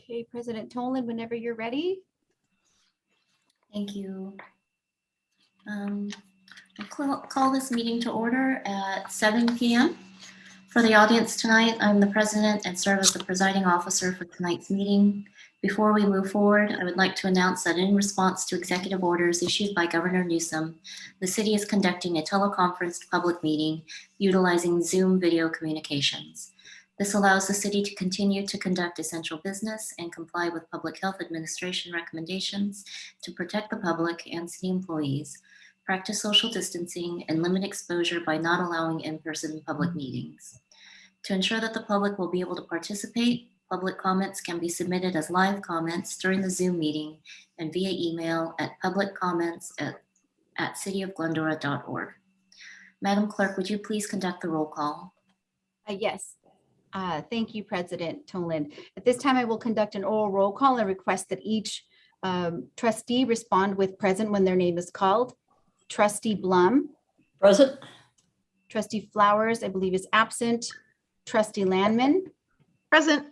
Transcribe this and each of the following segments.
Okay, President Tolan, whenever you're ready. Thank you. I'll call this meeting to order at 7 p.m. For the audience tonight, I'm the president and serve as the presiding officer for tonight's meeting. Before we move forward, I would like to announce that in response to executive orders issued by Governor Newsom, the city is conducting a teleconferenced public meeting utilizing Zoom video communications. This allows the city to continue to conduct essential business and comply with public health administration recommendations to protect the public and city employees, practice social distancing, and limit exposure by not allowing in-person public meetings. To ensure that the public will be able to participate, public comments can be submitted as live comments during the Zoom meeting and via email at publiccomments@cityofglendora.org. Madam Clerk, would you please conduct the roll call? Yes. Thank you, President Tolan. At this time, I will conduct an oral roll call and request that each trustee respond with present when their name is called. Trustee Blum. Present. Trustee Flowers, I believe, is absent. Trustee Landman. Present.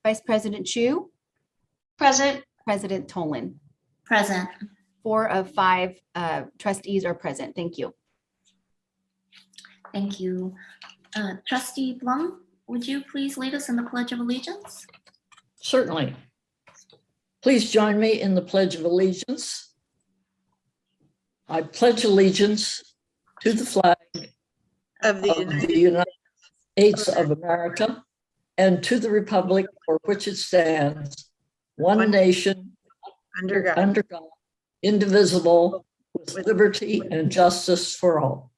Vice President Chu. Present. President Tolan. Present. 4 of 5 trustees are present. Thank you. Thank you. Trustee Blum, would you please lead us in the Pledge of Allegiance? Certainly. Please join me in the Pledge of Allegiance. I pledge allegiance to the flag Of the of the United States of America and to the republic for which it stands, one nation, under God. under God, indivisible, with liberty and justice for all.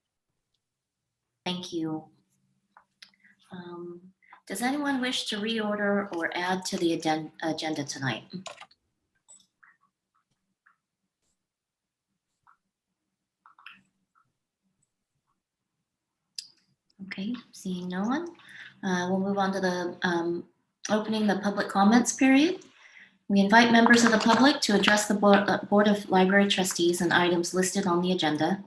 Thank you. Does anyone wish to reorder or add to the agenda tonight? Okay, seeing no one. We'll move on to the opening the public comments period. We invite members of the public to address the Board of Library Trustees on items listed on the agenda.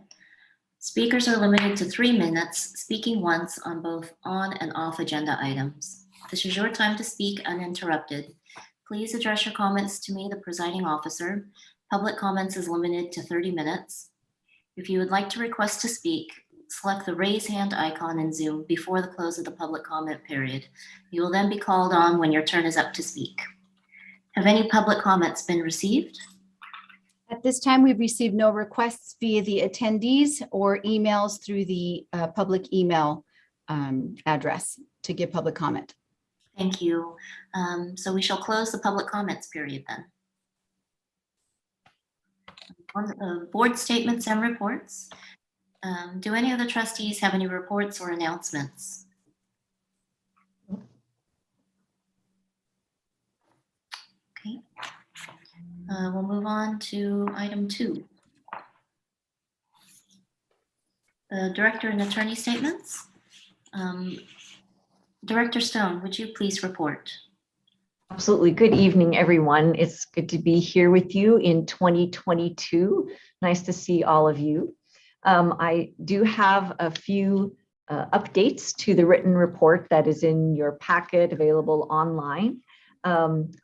Speakers are limited to 3 minutes, speaking once on both on and off agenda items. This is your time to speak uninterrupted. Please address your comments to me, the presiding officer. Public comments is limited to 30 minutes. If you would like to request to speak, select the raise hand icon in Zoom before the close of the public comment period. You will then be called on when your turn is up to speak. Have any public comments been received? At this time, we've received no requests via the attendees or emails through the public email address to give public comment. Thank you. So we shall close the public comments period then. On the board statements and reports. Do any of the trustees have any reports or announcements? Okay. We'll move on to item 2. The director and attorney statements. Director Stone, would you please report? Absolutely. Good evening, everyone. It's good to be here with you in 2022. Nice to see all of you. I do have a few updates to the written report that is in your packet available online.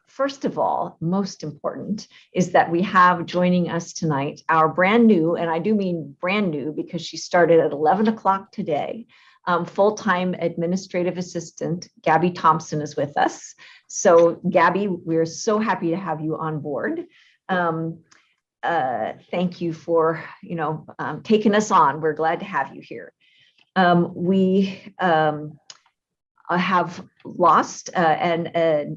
First of all, most important is that we have joining us tonight our brand new, and I do mean brand new because she started at 11 o'clock today, full-time administrative assistant, Gabby Thompson is with us. So Gabby, we're so happy to have you on board. Thank you for, taking us on. We're glad to have you here. We have lost a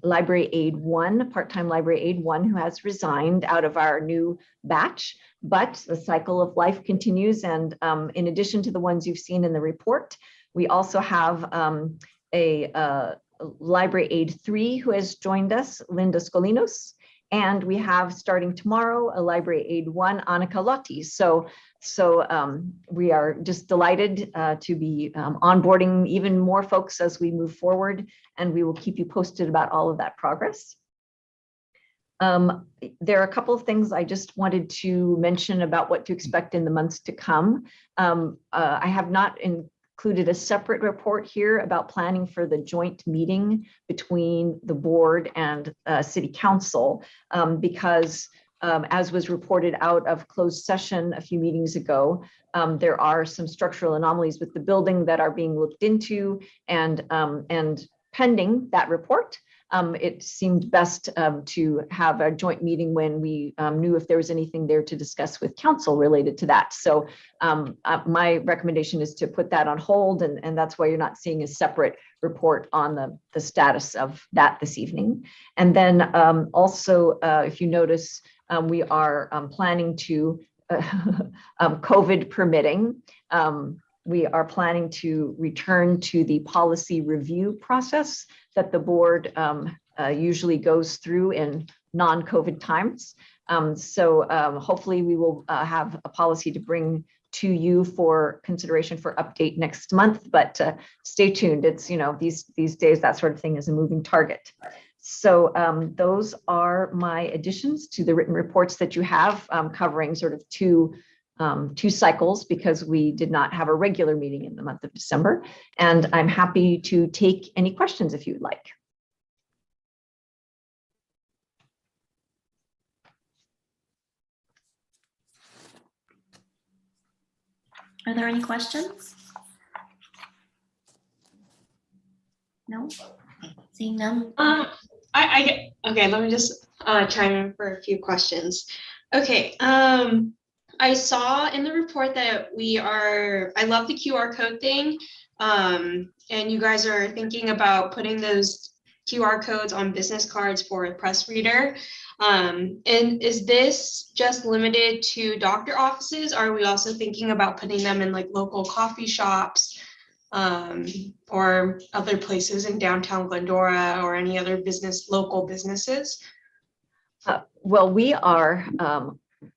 library aide 1, part-time library aide 1 who has resigned out of our new batch, but the cycle of life continues. And in addition to the ones you've seen in the report, we also have a library aide 3 who has joined us, Linda Scolinos. And we have starting tomorrow a library aide 1, Annika Lotti. So we are just delighted to be onboarding even more folks as we move forward, and we will keep you posted about all of that progress. There are a couple of things I just wanted to mention about what to expect in the months to come. I have not included a separate report here about planning for the joint meeting between the board and city council, because as was reported out of closed session a few meetings ago, there are some structural anomalies with the building that are being looked into, and pending that report, it seemed best to have a joint meeting when we knew if there was anything there to discuss with council related to that. So my recommendation is to put that on hold, and that's why you're not seeing a separate report on the status of that this evening. And then also, if you notice, we are planning to, COVID permitting, we are planning to return to the policy review process that the board usually goes through in non-COVID times. So hopefully we will have a policy to bring to you for consideration for update next month, but stay tuned. It's, these days, that sort of thing is a moving target. So those are my additions to the written reports that you have, covering sort of two cycles, because we did not have a regular meeting in the month of December. And I'm happy to take any questions if you'd like. Are there any questions? No? Okay, seeing none. Okay, let me just chime in for a few questions. Okay, I saw in the report that I love the QR code thing. And you guys are thinking about putting those QR codes on business cards for a press reader. And is this just limited to doctor offices? Or are we also thinking about putting them in like local coffee shops, or other places in downtown Glendora, or any other local businesses? Well, we are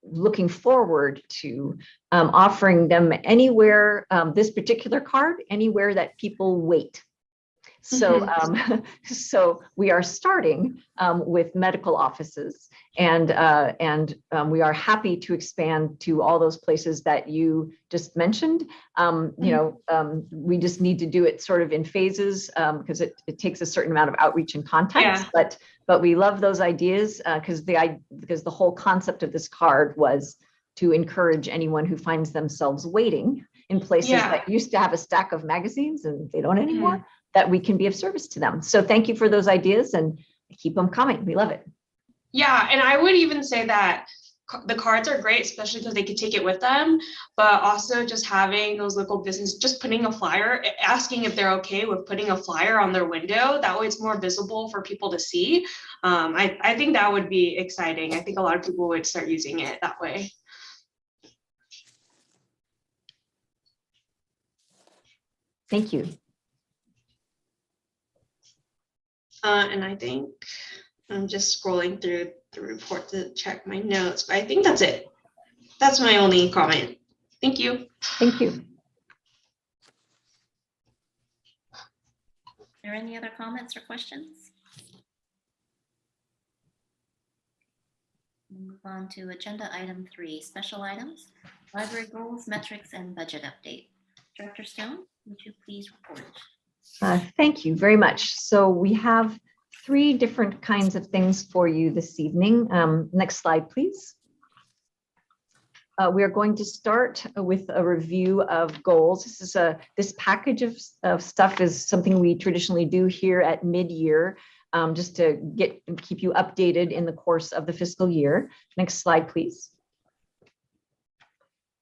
looking forward to offering them anywhere, this particular card, anywhere that people wait. So, so we are starting with medical offices, and we are happy to expand to all those places that you just mentioned. We just need to do it sort of in phases, because it takes a certain amount of outreach and context. Yeah. But we love those ideas, because the whole concept of this card was to encourage anyone who finds themselves waiting in places that used to have a stack of magazines and they don't anymore, that we can be of service to them. So thank you for those ideas, and keep them coming. We love it. Yeah, and I would even say that the cards are great, especially because they could take it with them, but also just having those local businesses, just putting a flyer, asking if they're okay with putting a flyer on their window. That way it's more visible for people to see. I think that would be exciting. I think a lot of people would start using it that way. Thank you. And I think I'm just scrolling through the report to check my notes, but I think that's it. That's my only comment. Thank you. Thank you. Are there any other comments or questions? We'll move on to agenda item 3, special items, library goals, metrics, and budget update. Director Stone, would you please report? Thank you very much. So we have 3 different kinds of things for you this evening. Next slide, please. We are going to start with a review of goals. This package of stuff is something we traditionally do here at mid-year, just to keep you updated in the course of the fiscal year. Next slide, please.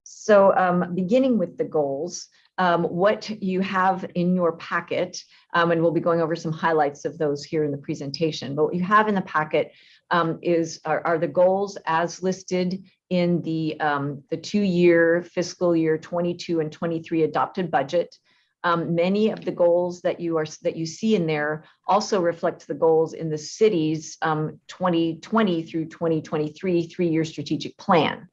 So beginning with the goals, what you have in your packet, and we'll be going over some highlights of those here in the presentation, but what you have in the packet are the goals as listed in the 2-year fiscal year 22 and 23 adopted budget. Many of the goals that you see in there also reflect the goals in the city's 2020 through 2023 3-year strategic plan.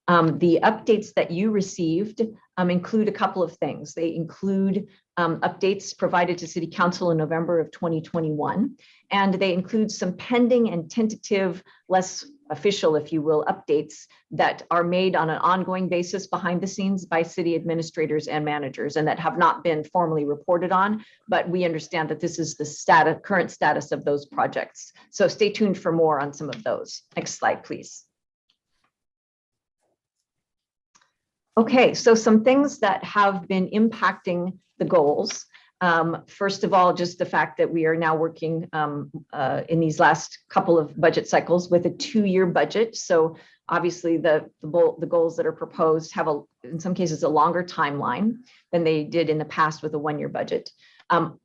The updates that you received include a couple of things. They include updates provided to City Council in November of 2021, and they include some pending and tentative, less official, if you will, updates that are made on an ongoing basis behind the scenes by city administrators and managers, and that have not been formally reported on, but we understand that this is the current status of those projects. So stay tuned for more on some of those. Next slide, please. Okay, so some things that have been impacting the goals. First of all, just the fact that we are now working in these last couple of budget cycles with a 2-year budget. So obviously the goals that are proposed have in some cases a longer timeline than they did in the past with a 1-year budget.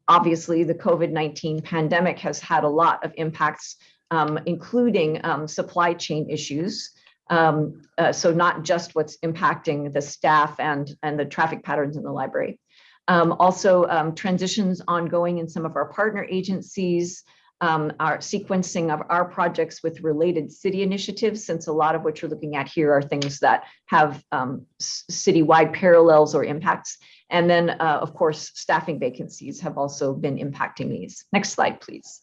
Obviously the COVID-19 pandemic has had a lot of impacts, including supply chain issues. So not just what's impacting the staff and the traffic patterns in the library. Also, transitions ongoing in some of our partner agencies, our sequencing of our projects with related city initiatives, since a lot of what you're looking at here are things that have citywide parallels or impacts. And then, of course, staffing vacancies have also been impacting these. Next slide, please.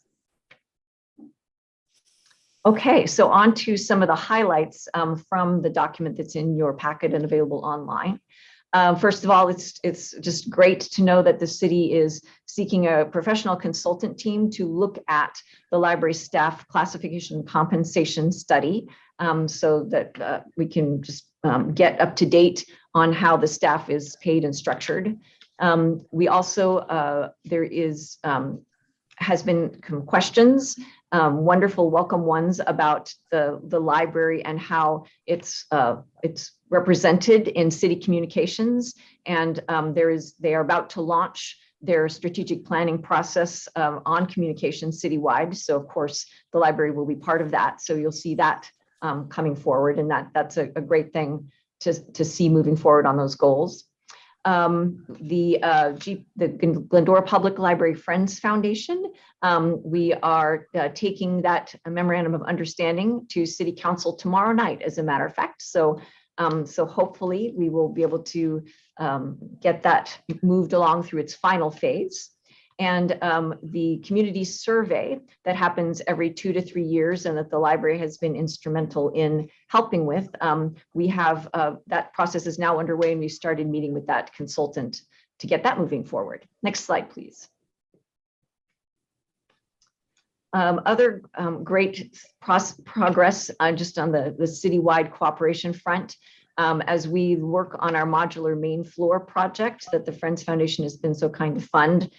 Okay, so on to some of the highlights from the document that's in your packet and available online. First of all, it's just great to know that the city is seeking a professional consultant team to look at the library staff classification and compensation study, so that we can just get up to date on how the staff is paid and structured. We also, there has been some questions, wonderful, welcome ones about the library and how it's represented in city communications. And they are about to launch their strategic planning process on communication citywide. So of course, the library will be part of that. So you'll see that coming forward, and that's a great thing to see moving forward on those goals. The Glendora Public Library Friends Foundation, we are taking that memorandum of understanding to City Council tomorrow night, as a matter of fact. So hopefully we will be able to get that moved along through its final phase. And the community survey that happens every 2 to 3 years and that the library has been instrumental in helping with, we have that process is now underway, and we started meeting with that consultant to get that moving forward. Next slide, please. Other great progress just on the citywide cooperation front. As we work on our modular main floor project that the Friends Foundation has been so kind to fund,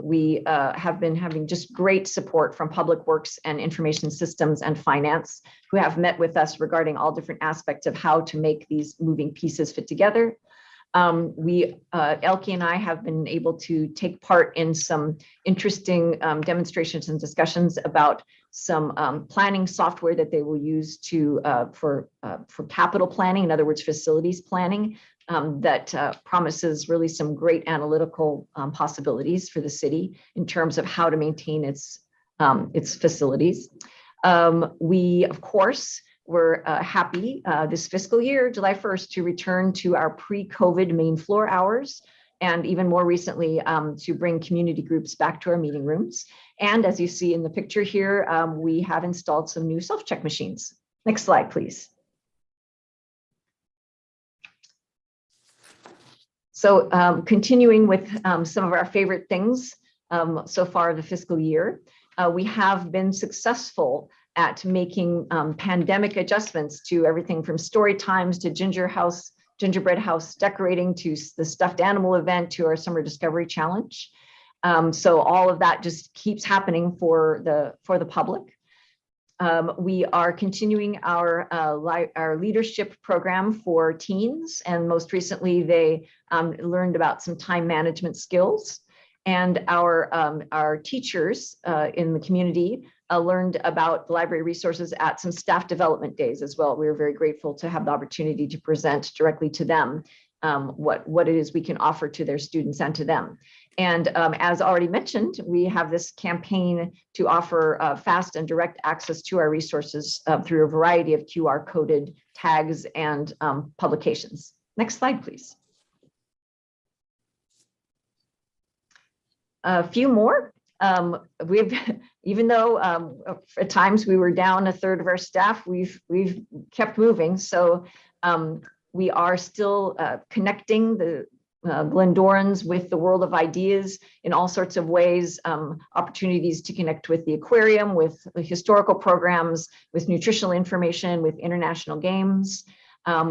we have been having just great support from Public Works and Information Systems and Finance, who have met with us regarding all different aspects of how to make these moving pieces fit together. Elke and I have been able to take part in some interesting demonstrations and discussions about some planning software that they will use for capital planning, in other words, facilities planning, that promises really some great analytical possibilities for the city in terms of how to maintain its facilities. We, of course, we're happy this fiscal year, July 1st, to return to our pre-COVID main floor hours, and even more recently to bring community groups back to our meeting rooms. And as you see in the picture here, we have installed some new self-check machines. Next slide, please. So continuing with some of our favorite things so far the fiscal year, we have been successful at making pandemic adjustments to everything from story times to gingerbread house decorating to the stuffed animal event to our summer discovery challenge. So all of that just keeps happening for the public. We are continuing our leadership program for teens, and most recently they learned about some time management skills. And our teachers in the community learned about the library resources at some staff development days as well. We were very grateful to have the opportunity to present directly to them what it is we can offer to their students and to them. And as already mentioned, we have this campaign to offer fast and direct access to our resources through a variety of QR coded tags and publications. Next slide, please. A few more. even though at times we were down a third of our staff, we've kept moving. So we are still connecting the Glendorans with the world of ideas in all sorts of ways, opportunities to connect with the aquarium, with the historical programs, with nutritional information, with international games.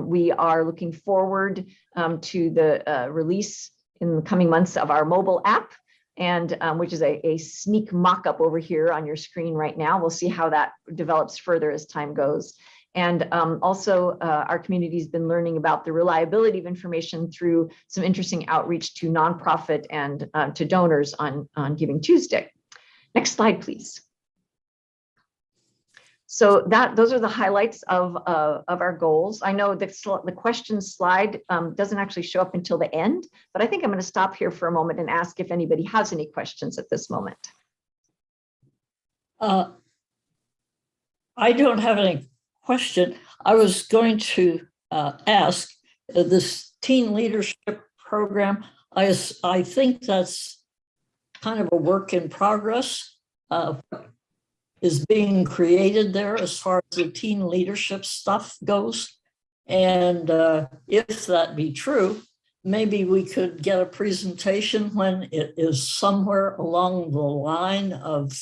We are looking forward to the release in the coming months of our mobile app, and which is a sneak mock-up over here on your screen right now. We'll see how that develops further as time goes. And also our community has been learning about the reliability of information through some interesting outreach to nonprofit and to donors on Giving Tuesday. Next slide, please. So those are the highlights of our goals. I know that the questions slide doesn't actually show up until the end, but I think I'm going to stop here for a moment and ask if anybody has any questions at this moment. I don't have any question. I was going to ask this teen leadership program. I think that's kind of a work in progress. Is being created there as far as the teen leadership stuff goes. And if that be true, maybe we could get a presentation when it is somewhere along the line of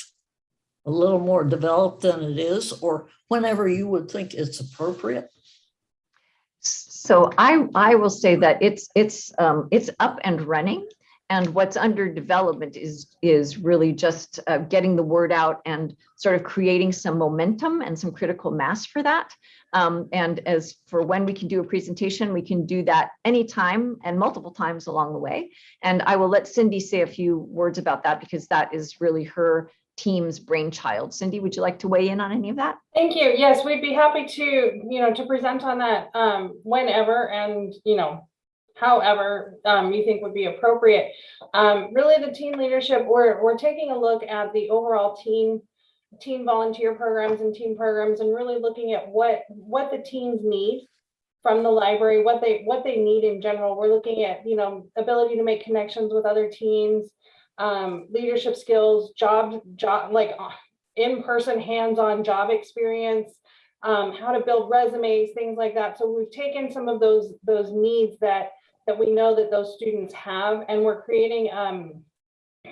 a little more developed than it is, or whenever you would think it's appropriate. So I will say that it's up and running. And what's under development is really just getting the word out and sort of creating some momentum and some critical mass for that. And as for when we can do a presentation, we can do that anytime and multiple times along the way. And I will let Cindy say a few words about that because that is really her team's brainchild. Cindy, would you like to weigh in on any of that? Thank you. Yes, we'd be happy to, to present on that whenever and, however you think would be appropriate. Really the teen leadership, we're taking a look at the overall teen volunteer programs and teen programs and really looking at what the teens need from the library, what they need in general. We're looking at, ability to make connections with other teens, leadership skills, job like in-person hands-on job experience, how to build resumes, things like that. So we've taken some of those needs that we know that those students have, and we're creating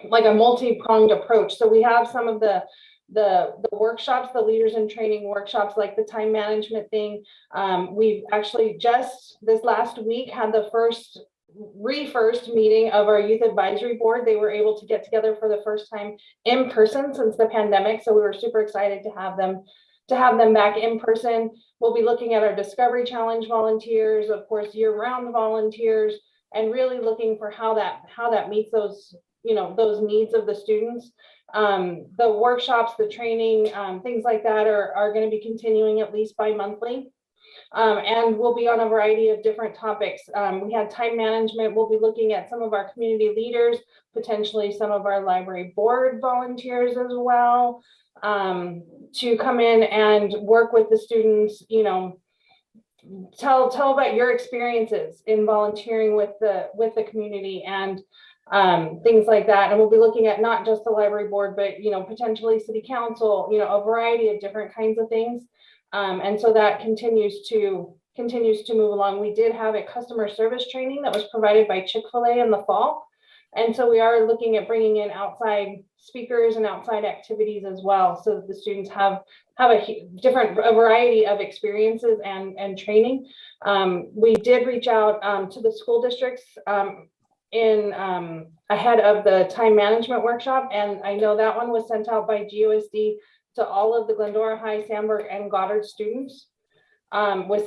like a multi-pronged approach. So we have some of the workshops, the leaders in training workshops, like the time management thing. We've actually just this last week had the first meeting of our youth advisory board. They were able to get together for the first time in person since the pandemic. So we were super excited to have them back in person. We'll be looking at our Discovery Challenge volunteers, of course, year-round volunteers, and really looking for how that meets those, those needs of the students. The workshops, the training, things like that are going to be continuing at least bi-monthly. And we'll be on a variety of different topics. We had time management. We'll be looking at some of our community leaders, potentially some of our library board volunteers as well, to come in and work with the students, tell about your experiences in volunteering with the community and things like that. And we'll be looking at not just the library board, but potentially city council, a variety of different kinds of things. And so that continues to move along. We did have a customer service training that was provided by Chick-fil-A in the fall. And so we are looking at bringing in outside speakers and outside activities as well, so that the students have a variety of experiences and training. We did reach out to the school districts ahead of the time management workshop, and I know that one was sent out by GOSD to all of the Glendora High, Sandburg, and Goddard students. Was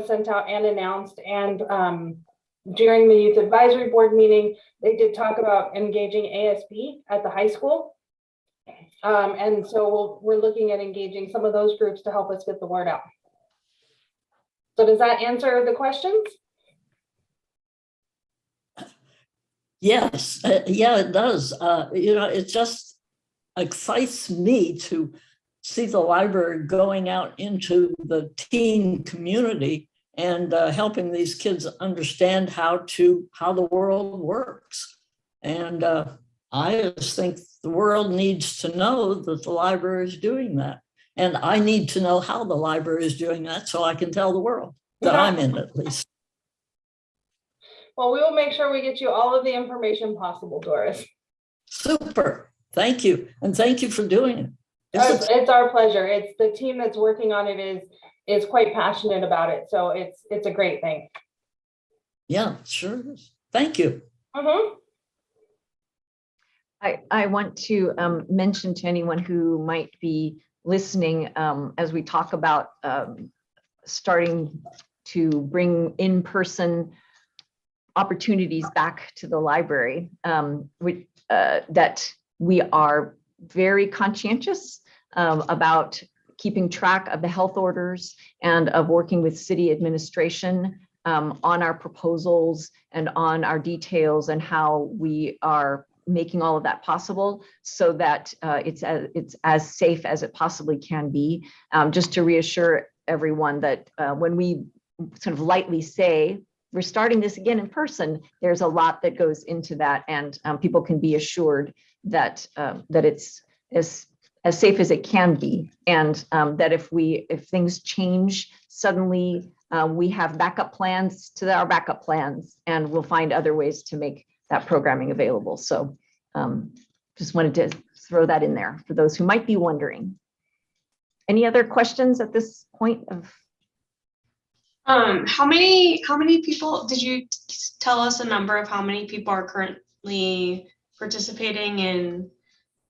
sent out and announced, and during the youth advisory board meeting, they did talk about engaging ASB at the high school. And so we're looking at engaging some of those groups to help us get the word out. So does that answer the questions? Yes, yeah, it does. It just excites me to see the library going out into the teen community and helping these kids understand how the world works. And I just think the world needs to know that the library is doing that. And I need to know how the library is doing that so I can tell the world that I'm in at least. Well, we will make sure we get you all of the information possible, Doris. Super. Thank you. And thank you for doing it. It's our pleasure. It's the team that's working on it is quite passionate about it. So it's a great thing. Yeah, sure is. Thank you. Mm-hmm. I want to mention to anyone who might be listening as we talk about starting to bring in-person opportunities back to the library, that we are very conscientious about keeping track of the health orders and of working with city administration on our proposals and on our details and how we are making all of that possible so that it's as safe as it possibly can be. Just to reassure everyone that when we sort of lightly say we're starting this again in person, there's a lot that goes into that, and people can be assured that that it's as safe as it can be, and that if things change suddenly, we have backup plans to our backup plans, and we'll find other ways to make that programming available. So just wanted to throw that in there for those who might be wondering. Any other questions at this point of? How many people, did you tell us a number of how many people are currently participating in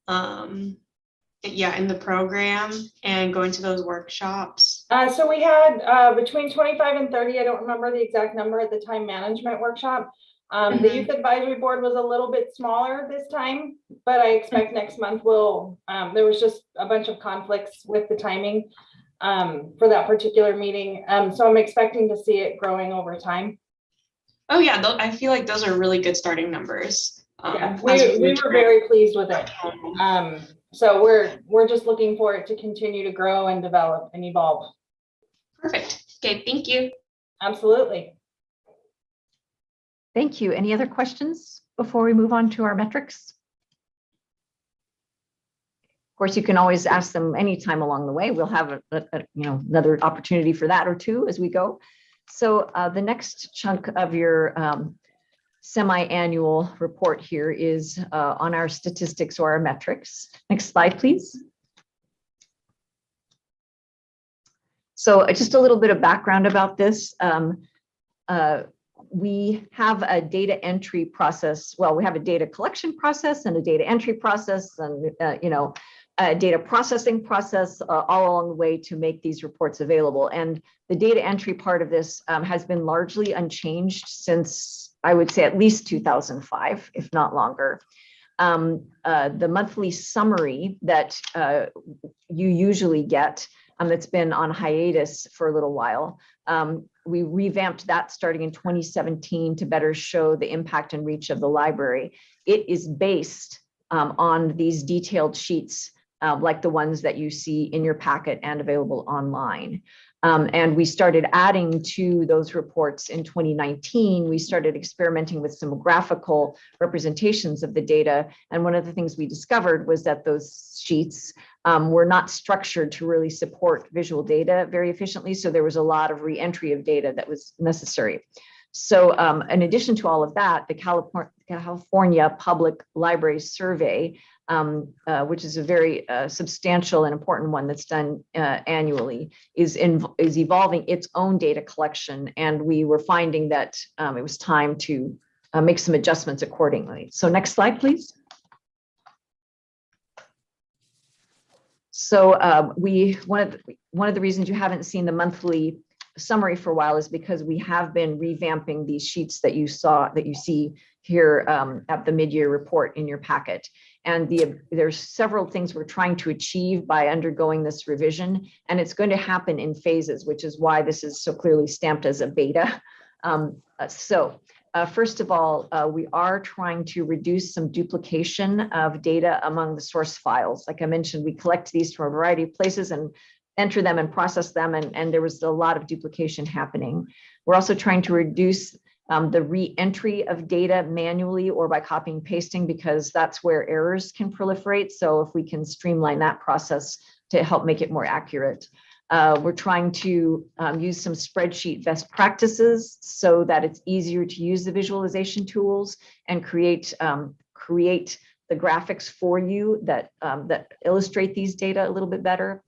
in the program and going to those workshops? So we had between 25 and 30, I don't remember the exact number at the time management workshop. The youth advisory board was a little bit smaller this time, but I expect next month will, there was just a bunch of conflicts with the timing for that particular meeting. So I'm expecting to see it growing over time. Oh yeah, I feel like those are really good starting numbers. Yeah, we were very pleased with it. So we're just looking for it to continue to grow and develop and evolve. Perfect. Okay, thank you. Absolutely. Thank you. Any other questions before we move on to our metrics? Of course, you can always ask them anytime along the way. We'll have another opportunity for that or two as we go. So the next chunk of your semi-annual report here is on our statistics or our metrics. Next slide, please. So just a little bit of background about this. We have a data entry process. Well, we have a data collection process and a data entry process and, a data processing process all along the way to make these reports available. And the data entry part of this has been largely unchanged since, I would say, at least 2005, if not longer. The monthly summary that you usually get that's been on hiatus for a little while. We revamped that starting in 2017 to better show the impact and reach of the library. It is based on these detailed sheets like the ones that you see in your packet and available online. And we started adding to those reports in 2019. We started experimenting with some graphical representations of the data. And one of the things we discovered was that those sheets were not structured to really support visual data very efficiently. So there was a lot of re-entry of data that was necessary. So in addition to all of that, the California Public Library Survey, which is a very substantial and important one that's done annually, is evolving its own data collection. And we were finding that it was time to make some adjustments accordingly. So next slide, please. So one of the reasons you haven't seen the monthly summary for a while is because we have been revamping these sheets that you see here at the mid-year report in your packet. And there's several things we're trying to achieve by undergoing this revision, and it's going to happen in phases, which is why this is so clearly stamped as a beta. First of all, we are trying to reduce some duplication of data among the source files. Like I mentioned, we collect these from a variety of places and enter them and process them, and there was a lot of duplication happening. We're also trying to reduce the re-entry of data manually or by copying and pasting, because that's where errors can proliferate. So if we can streamline that process to help make it more accurate. We're trying to use some spreadsheet best practices so that it's easier to use the visualization tools and create the graphics for you that illustrate these data a little bit better.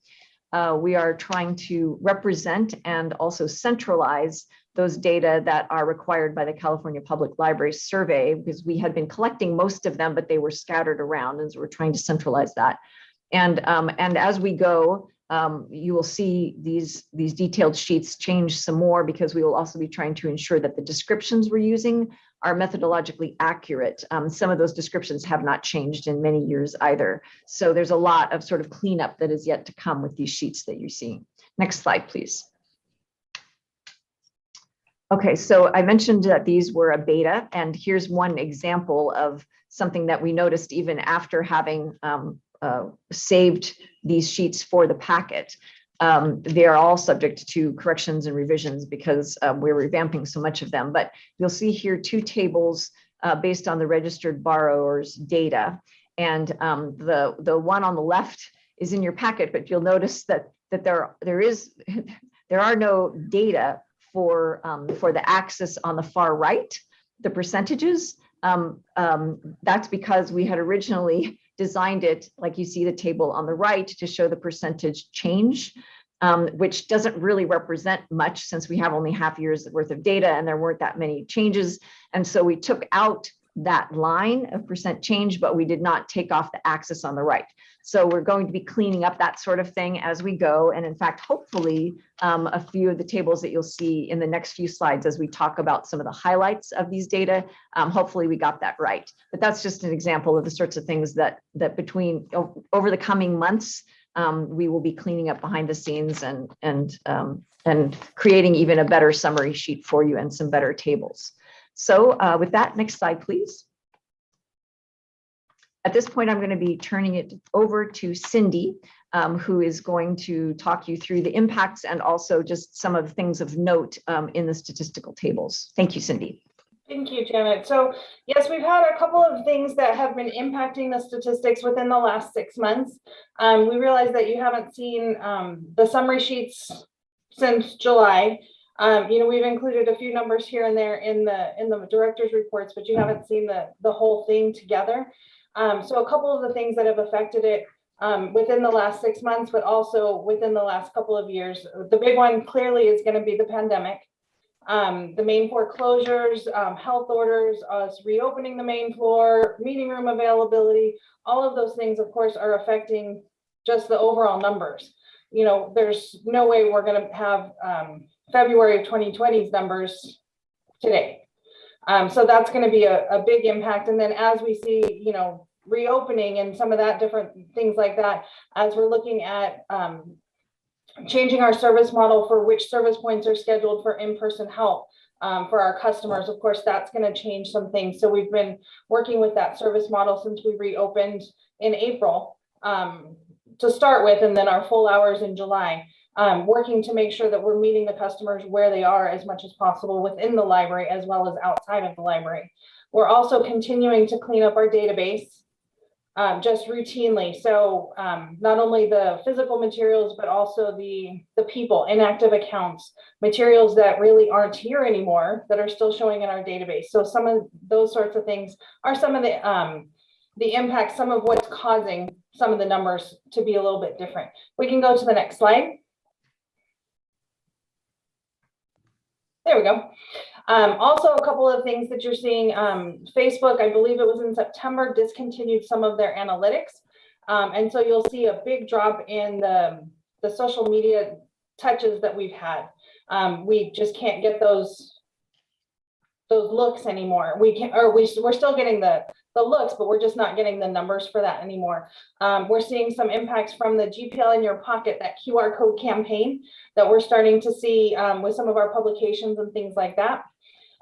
We are trying to represent and also centralize those data that are required by the California Public Library Survey, because we had been collecting most of them, but they were scattered around, and so we're trying to centralize that. And as we go, you will see these detailed sheets change some more, because we will also be trying to ensure that the descriptions we're using are methodologically accurate. Some of those descriptions have not changed in many years either. So there's a lot of sort of cleanup that is yet to come with these sheets that you're seeing. Next slide, please. Okay, so I mentioned that these were a beta, and here's one example of something that we noticed even after having saved these sheets for the packet. They are all subject to corrections and revisions because we're revamping so much of them. But you'll see here two tables based on the registered borrower's data. And the one on the left is in your packet, but you'll notice that there are no data for the axis on the far right, the percentages. That's because we had originally designed it, like you see the table on the right, to show the percentage change, which doesn't really represent much since we have only half year's worth of data and there weren't that many changes. And so we took out that line of percent change, but we did not take off the axis on the right. So we're going to be cleaning up that sort of thing as we go. And in fact, hopefully a few of the tables that you'll see in the next few slides as we talk about some of the highlights of these data, hopefully we got that right. But that's just an example of the sorts of things that between over the coming months, we will be cleaning up behind the scenes and creating even a better summary sheet for you and some better tables. So with that, next slide, please. At this point, I'm going to be turning it over to Cindy, who is going to talk you through the impacts and also just some of the things of note in the statistical tables. Thank you, Cindy. Thank you, Janet. So yes, we've had a couple of things that have been impacting the statistics within the last 6 months. We realize that you haven't seen the summary sheets since July. We've included a few numbers here and there in the director's reports, but you haven't seen the whole thing together. So a couple of the things that have affected it within the last 6 months, but also within the last couple of years. The big one clearly is going to be the pandemic. The main foreclosures, health orders, us reopening the main floor, meeting room availability, all of those things, of course, are affecting just the overall numbers. There's no way we're going to have February of 2020's numbers today. So that's going to be a big impact. And then as we see, reopening and some of that different things like that, as we're looking at changing our service model for which service points are scheduled for in-person help for our customers, of course, that's going to change some things. So we've been working with that service model since we reopened in April to start with, and then our full hours in July. Working to make sure that we're meeting the customers where they are as much as possible within the library as well as outside of the library. We're also continuing to clean up our database just routinely. So not only the physical materials, but also the people, inactive accounts, materials that really aren't here anymore that are still showing in our database. So some of those sorts of things are some of the impacts, some of what's causing some of the numbers to be a little bit different. We can go to the next slide. There we go. Also, a couple of things that you're seeing. Facebook, I believe it was in September, discontinued some of their analytics. And so you'll see a big drop in the social media touches that we've had. We just can't get those looks anymore. We're still getting the looks, but we're just not getting the numbers for that anymore. We're seeing some impacts from the GPL in your pocket, that QR code campaign that we're starting to see with some of our publications and things like that.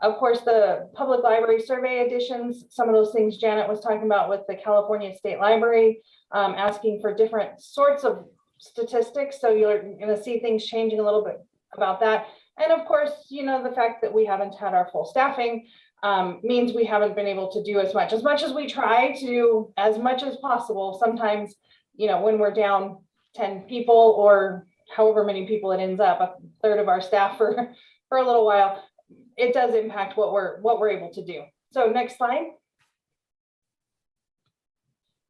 Of course, the public library survey editions, some of those things Janet was talking about with the California State Library, asking for different sorts of statistics. So you're going to see things changing a little bit about that. And of course, you know, the fact that we haven't had our full staffing means we haven't been able to do as much as we try to, as much as possible. Sometimes, you know, when we're down 10 people or however many people it ends up, a third of our staff for a little while, it does impact what we're able to do. So next slide.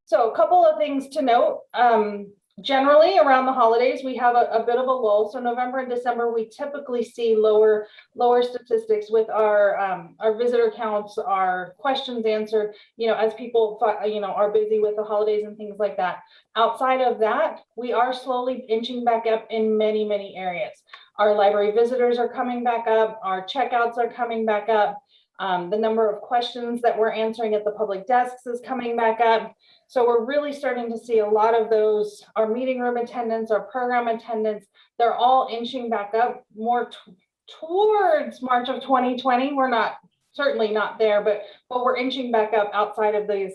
So a couple of things to note. Generally around the holidays, we have a bit of a lull. So November and December, we typically see lower statistics with our visitor counts, our questions answered, you know, as people, you know, are busy with the holidays and things like that. Outside of that, we are slowly inching back up in many, many areas. Our library visitors are coming back up. Our checkouts are coming back up. The number of questions that we're answering at the public desks is coming back up. So we're really starting to see a lot of those, our meeting room attendance, our program attendance, they're all inching back up more towards March of 2020. We're not, certainly not there, but we're inching back up outside of these,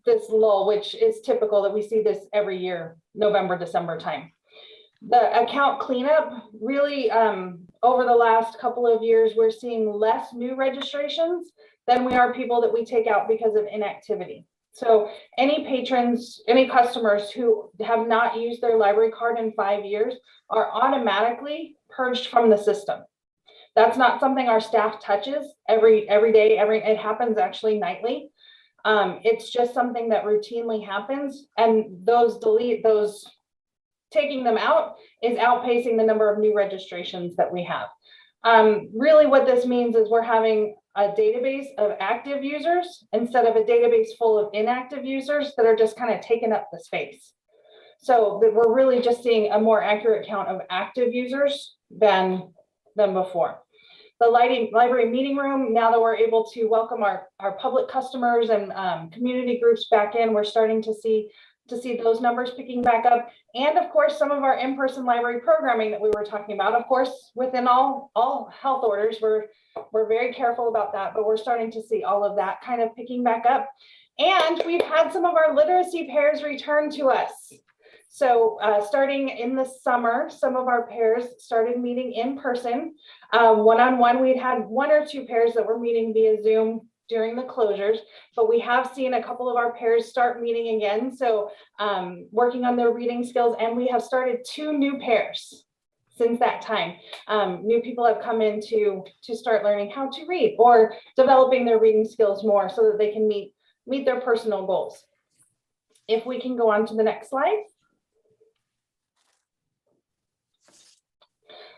this lull, which is typical that we see this every year, November, December time. The account cleanup really, over the last couple of years, we're seeing less new registrations than we are people that we take out because of inactivity. So any patrons, any customers who have not used their library card in 5 years are automatically purged from the system. That's not something our staff touches every day. It happens actually nightly. It's just something that routinely happens, and those taking them out is outpacing the number of new registrations that we have. Really what this means is we're having a database of active users instead of a database full of inactive users that are just kind of taking up the space. So that we're really just seeing a more accurate count of active users than before. The library meeting room, now that we're able to welcome our public customers and community groups back in, we're starting to see those numbers picking back up. And of course, some of our in-person library programming that we were talking about, of course, within all health orders, we're very careful about that, but we're starting to see all of that kind of picking back up. And we've had some of our literacy pairs return to us. So starting in the summer, some of our pairs started meeting in person, one-on-one. We'd had 1 or 2 pairs that were meeting via Zoom during the closures, but we have seen a couple of our pairs start meeting again. So working on their reading skills, and we have started 2 new pairs since that time. New people have come in to start learning how to read or developing their reading skills more so that they can meet their personal goals. If we can go on to the next slide.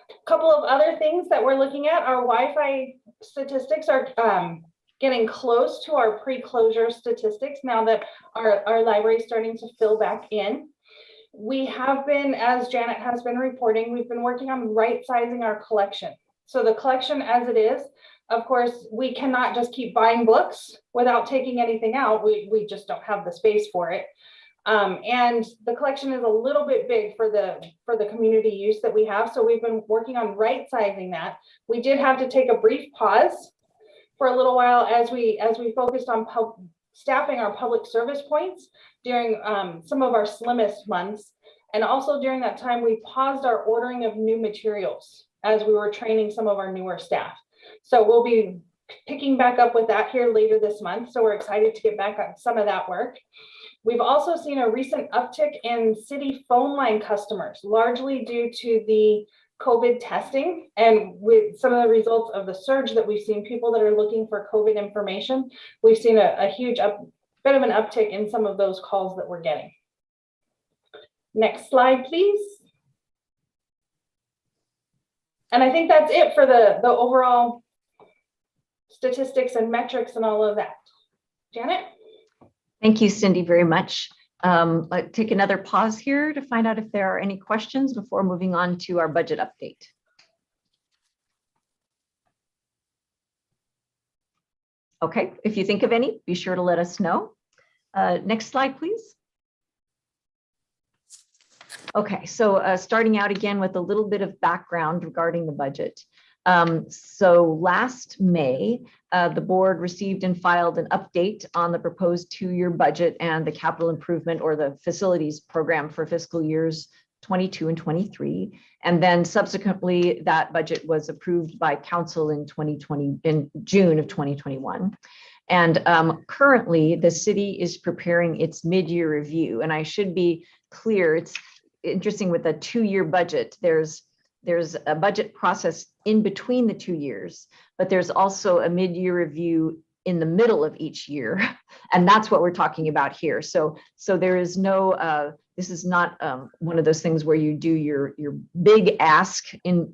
A couple of other things that we're looking at, our Wi-Fi statistics are getting close to our pre-closure statistics now that our library is starting to fill back in. We have been, as Janet has been reporting, we've been working on right sizing our collection. So the collection as it is, of course, we cannot just keep buying books without taking anything out. We just don't have the space for it. And the collection is a little bit big for the community use that we have. So we've been working on right sizing that. We did have to take a brief pause for a little while as we focused on staffing our public service points during some of our slimmest months. And also during that time, we paused our ordering of new materials as we were training some of our newer staff. So we'll be picking back up with that here later this month. So we're excited to get back on some of that work. We've also seen a recent uptick in city phone line customers, largely due to the COVID testing, and with some of the results of the surge that we've seen, people that are looking for COVID information, we've seen a huge bit of an uptick in some of those calls that we're getting. Next slide, please. And I think that's it for the overall statistics and metrics and all of that. Janet? Thank you, Cindy, very much. Let's take another pause here to find out if there are any questions before moving on to our budget update. Okay, if you think of any, be sure to let us know. Next slide, please. Okay, so starting out again with a little bit of background regarding the budget. So last May, the board received and filed an update on the proposed 2-year budget and the capital improvement or the facilities program for fiscal years 22 and 23. And then subsequently, that budget was approved by council in June of 2021. And currently, the city is preparing its mid-year review. And I should be clear, it's interesting with a 2-year budget, there's a budget process in between the 2 years, but there's also a mid-year review in the middle of each year. And that's what we're talking about here. So there is no, this is not one of those things where you do your big ask in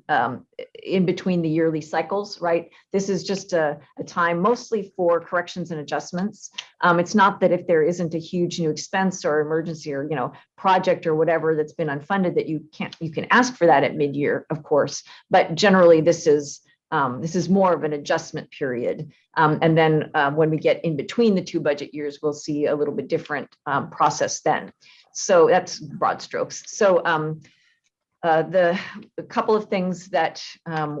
between the yearly cycles, right? This is just a time mostly for corrections and adjustments. It's not that if there isn't a huge new expense or emergency or, project or whatever that's been unfunded that you can ask for that at mid-year, of course, but generally this is more of an adjustment period. And then when we get in between the 2 budget years, we'll see a little bit different process then. So that's broad strokes. So a couple of things that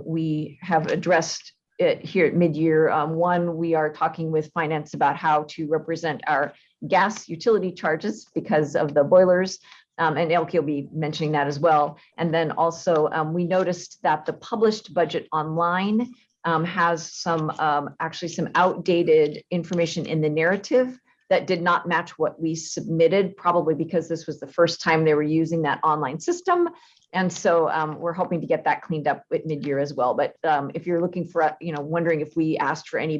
we have addressed here at mid-year. One, we are talking with finance about how to represent our gas utility charges because of the boilers. And Elke will be mentioning that as well. And then also we noticed that the published budget online has actually some outdated information in the narrative that did not match what we submitted, probably because this was the first time they were using that online system. And so we're hoping to get that cleaned up at mid-year as well. But if you're looking for, wondering if we asked for any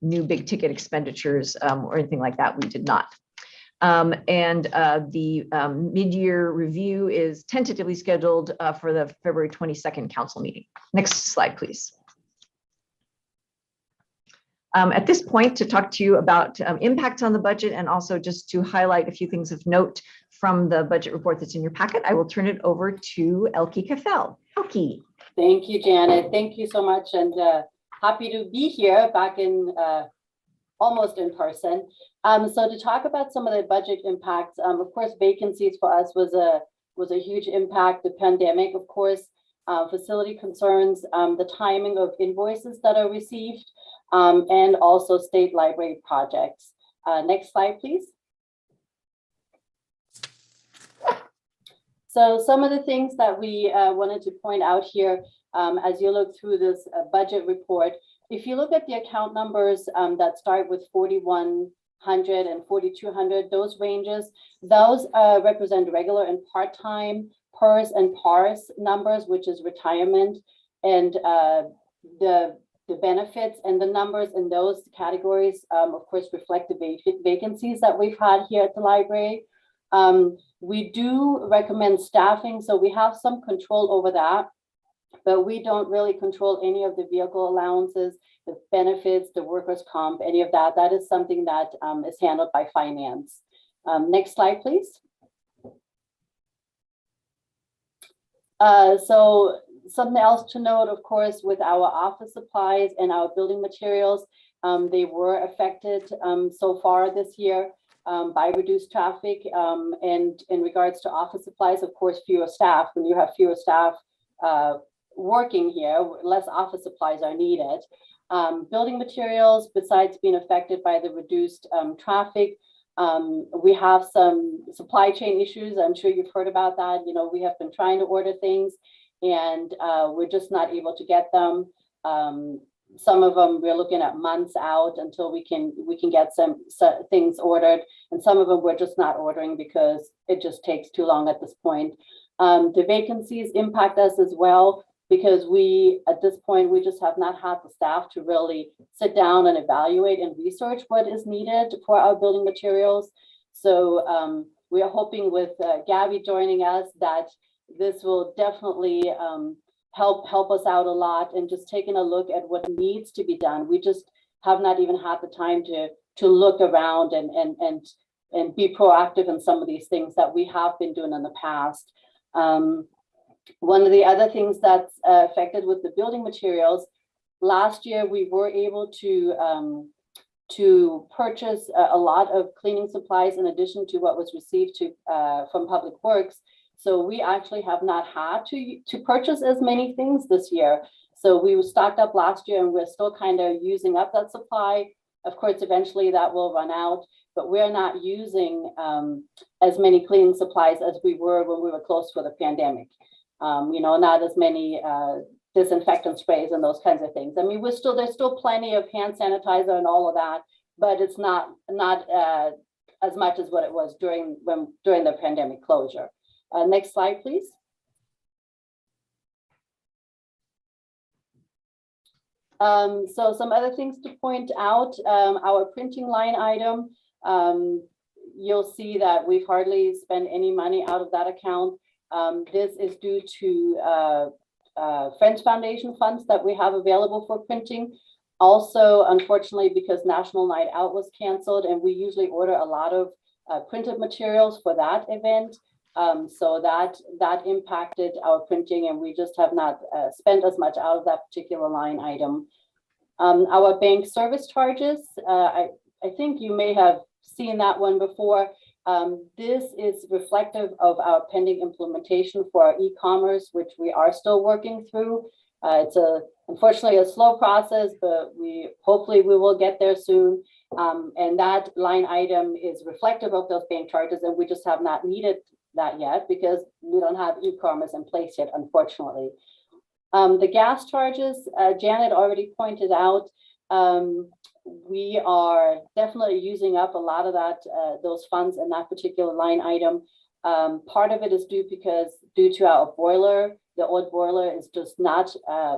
new big ticket expenditures or anything like that, we did not. The mid-year review is tentatively scheduled for the February 22nd council meeting. Next slide, please. At this point, to talk to you about impact on the budget and also just to highlight a few things of note from the budget report that's in your packet, I will turn it over to Elke Kafel. Elke. Thank you, Janet. Thank you so much, and happy to be here back in almost in person. So to talk about some of the budget impacts, of course, vacancies for us was a huge impact. The pandemic, of course, facility concerns, the timing of invoices that are received, and also state library projects. Next slide, please. So some of the things that we wanted to point out here as you look through this budget report, if you look at the account numbers that start with 4,100 and 4,200, those ranges, those represent regular and part-time PERS and PARS numbers, which is retirement, and the benefits, and the numbers in those categories, of course, reflect the vacancies that we've had here at the library. We do recommend staffing, so we have some control over that, but we don't really control any of the vehicle allowances, the benefits, the workers' comp, any of that. That is something that is handled by finance. Next slide, please. So something else to note, of course, with our office supplies and our building materials, they were affected so far this year by reduced traffic. And in regards to office supplies, of course, fewer staff. When you have fewer staff working here, less office supplies are needed. Building materials, besides being affected by the reduced traffic, we have some supply chain issues. I'm sure you've heard about that. We have been trying to order things and we're just not able to get them. Some of them we're looking at months out until we can get some things ordered, and some of them we're just not ordering because it just takes too long at this point. The vacancies impact us as well, because at this point, we just have not had the staff to really sit down and evaluate and research what is needed for our building materials. So we are hoping with Gabby joining us that this will definitely help us out a lot, and just taking a look at what needs to be done. We just have not even had the time to look around and be proactive in some of these things that we have been doing in the past. One of the other things that's affected with the building materials, last year we were able to purchase a lot of cleaning supplies in addition to what was received from Public Works. So we actually have not had to purchase as many things this year. So we were stocked up last year and we're still kind of using up that supply. Of course, eventually that will run out, but we're not using as many cleaning supplies as we were when we were close to the pandemic. Not as many disinfectant sprays and those kinds of things. I mean, there's still plenty of hand sanitizer and all of that, but it's not as much as what it was during the pandemic closure. Next slide, please. So some other things to point out, our printing line item, you'll see that we've hardly spent any money out of that account. This is due to Friends Foundation funds that we have available for printing. Also, unfortunately, because National Night Out was canceled, and we usually order a lot of printed materials for that event. So that impacted our printing, and we just have not spent as much out of that particular line item. Our bank service charges, I think you may have seen that one before. This is reflective of our pending implementation for our e-commerce, which we are still working through. It's unfortunately a slow process, but hopefully we will get there soon. And that line item is reflective of those bank charges, and we just have not needed that yet because we don't have e-commerce in place yet, unfortunately. The gas charges, Janet already pointed out, we are definitely using up a lot of those funds in that particular line item. Part of it is due to our boiler. The old boiler is just not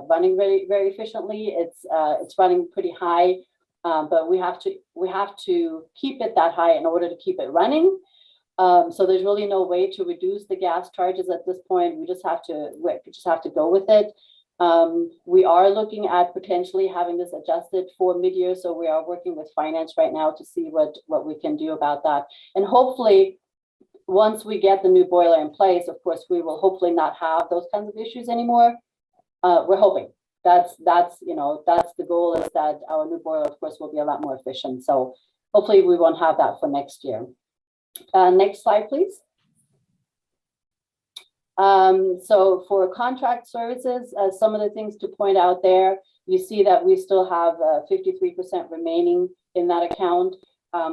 running very, very efficiently. It's running pretty high, but we have to keep it that high in order to keep it running. So there's really no way to reduce the gas charges at this point. We just have to go with it. We are looking at potentially having this adjusted for mid-year, so we are working with finance right now to see what we can do about that. And hopefully, once we get the new boiler in place, of course, we will hopefully not have those kinds of issues anymore. We're hoping that's the goal, is that our new boiler, of course, will be a lot more efficient. So hopefully we won't have that for next year. Next slide, please. So for contract services, some of the things to point out there, you see that we still have 53% remaining in that account.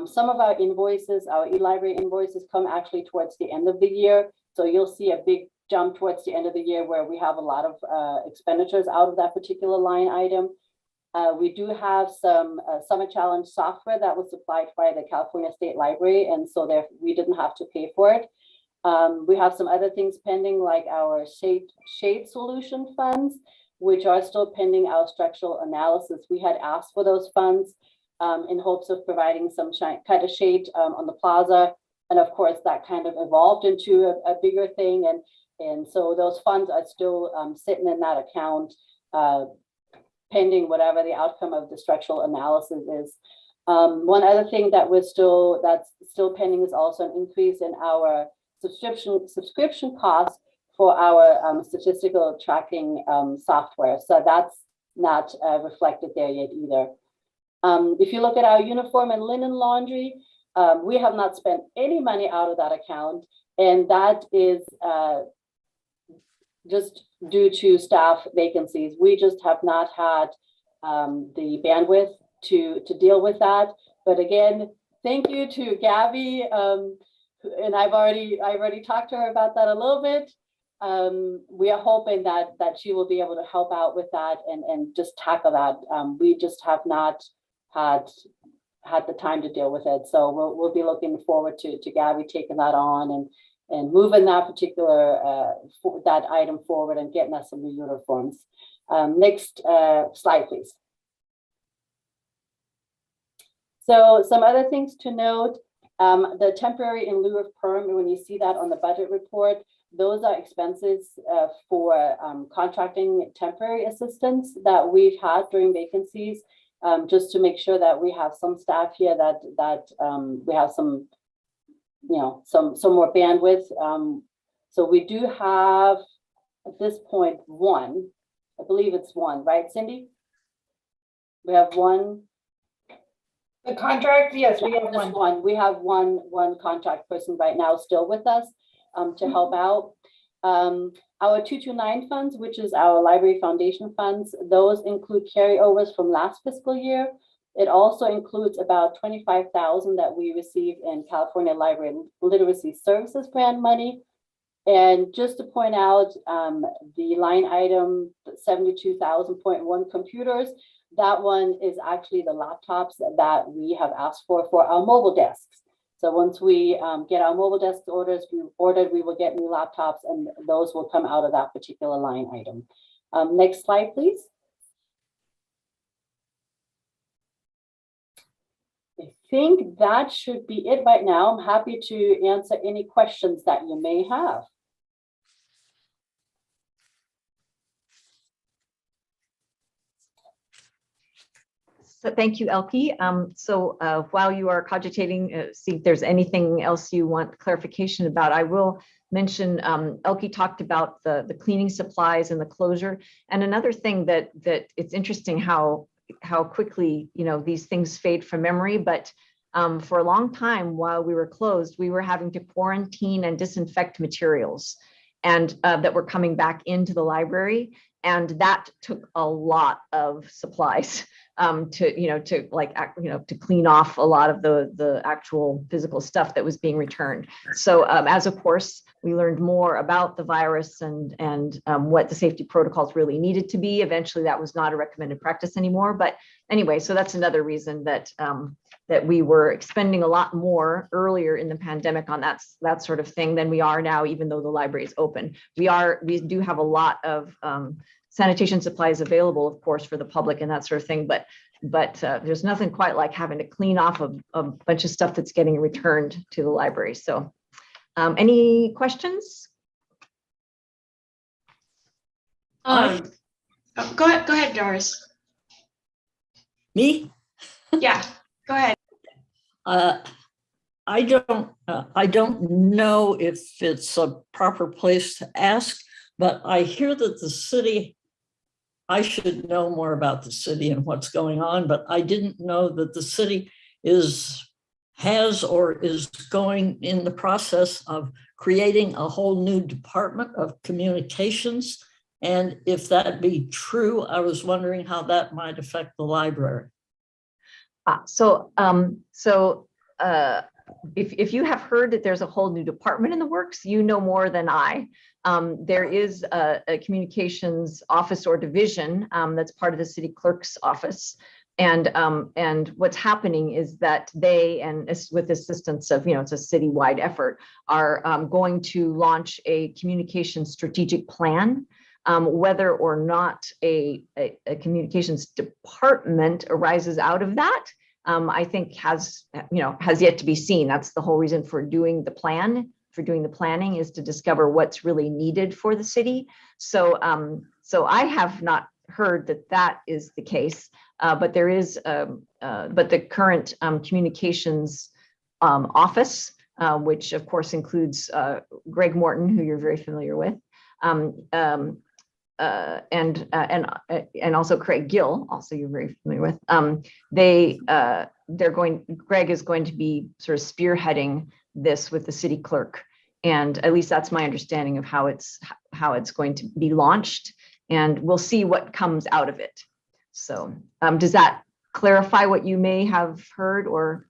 Some of our invoices, our e-library invoices, come actually towards the end of the year. So you'll see a big jump towards the end of the year where we have a lot of expenditures out of that particular line item. We do have some Summer Challenge software that was supplied by the California State Library, and so there we didn't have to pay for it. We have some other things pending, like our shade solution funds, which are still pending our structural analysis. We had asked for those funds in hopes of providing some kind of shade on the plaza. And of course, that kind of evolved into a bigger thing. And so those funds are still sitting in that account, pending whatever the outcome of the structural analysis is. One other thing that's still pending is also an increase in our subscription costs for our statistical tracking software. So that's not reflected there yet either. If you look at our uniform and linen laundry, we have not spent any money out of that account, and that is just due to staff vacancies. We just have not had the bandwidth to deal with that. But again, thank you to Gabby, and I've already talked to her about that a little bit. We are hoping that she will be able to help out with that and just tackle that. We just have not had the time to deal with it. So we'll be looking forward to Gabby taking that on and moving that particular that item forward and getting us some new uniforms. Next slide, please. So some other things to note, the temporary in lieu of perm, when you see that on the budget report, those are expenses for contracting temporary assistance that we've had during vacancies, just to make sure that we have some staff here that we have some more bandwidth. So we do have at this point one, I believe it's one, right, Cindy? We have one. The contract, yes, we have one. We have one contract person right now still with us to help out. Our 229 funds, which is our library foundation funds, those include carryovers from last fiscal year. It also includes about $25,000 that we received in California Library Literacy Services grant money. And just to point out, the line item 72,000.1 computers, that one is actually the laptops that we have asked for our mobile desks. So once we get our mobile desk ordered, we will get new laptops, and those will come out of that particular line item. Next slide, please. I think that should be it right now. I'm happy to answer any questions that you may have. So thank you, Elke. While you are cogitating, see if there's anything else you want clarification about, I will mention Elke talked about the cleaning supplies and the closure. And another thing that it's interesting how quickly, you know, these things fade from memory, but for a long time while we were closed, we were having to quarantine and disinfect materials and that were coming back into the library. And that took a lot of supplies to clean off a lot of the actual physical stuff that was being returned. So as of course, we learned more about the virus and what the safety protocols really needed to be. Eventually, that was not a recommended practice anymore. But anyway, so that's another reason that that we were expending a lot more earlier in the pandemic on that sort of thing than we are now, even though the library is open. We do have a lot of sanitation supplies available, of course, for the public and that sort of thing, but there's nothing quite like having to clean off a bunch of stuff that's getting returned to the library. So any questions? Go ahead, Doris. Me? Yeah, go ahead. I don't know if it's a proper place to ask, but I hear that the city, I should know more about the city and what's going on, but I didn't know that the city has or is going in the process of creating a whole new department of communications. And if that be true, I was wondering how that might affect the library. If you have heard that there's a whole new department in the works, you know more than I. There is a communications office or division that's part of the city clerk's office. And what's happening is that they, and with assistance of, it's a citywide effort, are going to launch a communication strategic plan. Whether or not a communications department arises out of that, I think has yet to be seen. That's the whole reason for doing the planning is to discover what's really needed for the city. So I have not heard that is the case, but there is, but the current communications office, which of course includes Greg Morton, who you're very familiar with, and also Craig Gill, also you're very familiar with. Greg is going to be sort of spearheading this with the city clerk, and at least that's my understanding of how it's going to be launched, and we'll see what comes out of it. So does that clarify what you may have heard, or?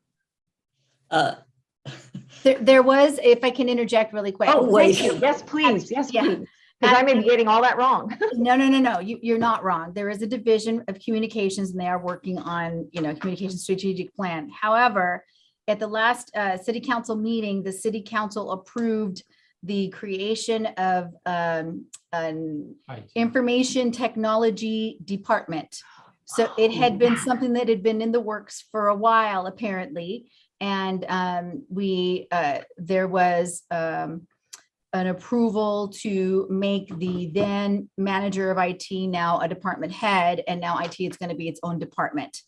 There was, if I can interject really quick. Oh, wait. Yes, please. Yes, please. Because I may be getting all that wrong. No. You're not wrong. There is a division of communications, and they are working on, communication strategic plan. However, at the last city council meeting, the city council approved the creation of an information technology department. So it had been something that had been in the works for a while, apparently. And there was an approval to make the then manager of IT now a department head, and now IT is going to be its own department.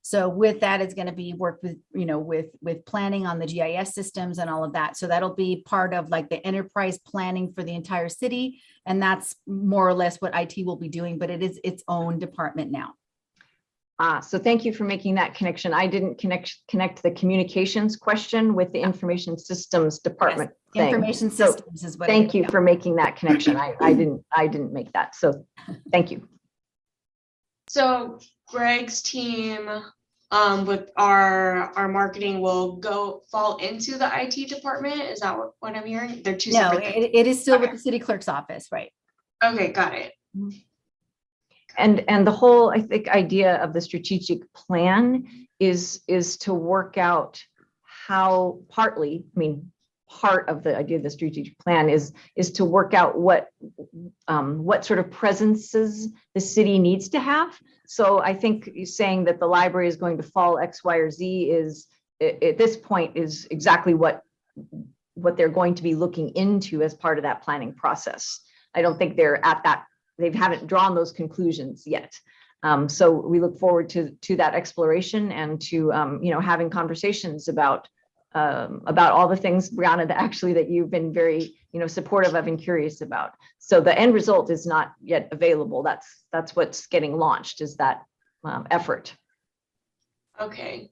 So with that, it's going to be work with, with planning on the GIS systems and all of that. So that'll be part of like the enterprise planning for the entire city. And that's more or less what IT will be doing, but it is its own department now. So thank you for making that connection. I didn't connect the communications question with the information systems department thing. Information systems is what. Thank you for making that connection. I didn't make that. So thank you. So Greg's team with our marketing will fall into the IT department. Is that what I'm hearing? They're two No, separate things. it is still with Okay. the city clerk's office, right? Okay, got it. And the whole, I think, idea of the strategic plan is to work out how partly, I mean, part of the idea of the strategic plan is to work out what sort of presences the city needs to have. So I think saying that the library is going to fall X, Y, or Z is at this point is exactly what they're going to be looking into as part of that planning process. I don't think they're at that, they haven't drawn those conclusions yet. So we look forward to that exploration and to having conversations about all the things, Brianna, that you've been very supportive of and curious about. So the end result is not yet available. That's what's getting launched, is that effort. Okay.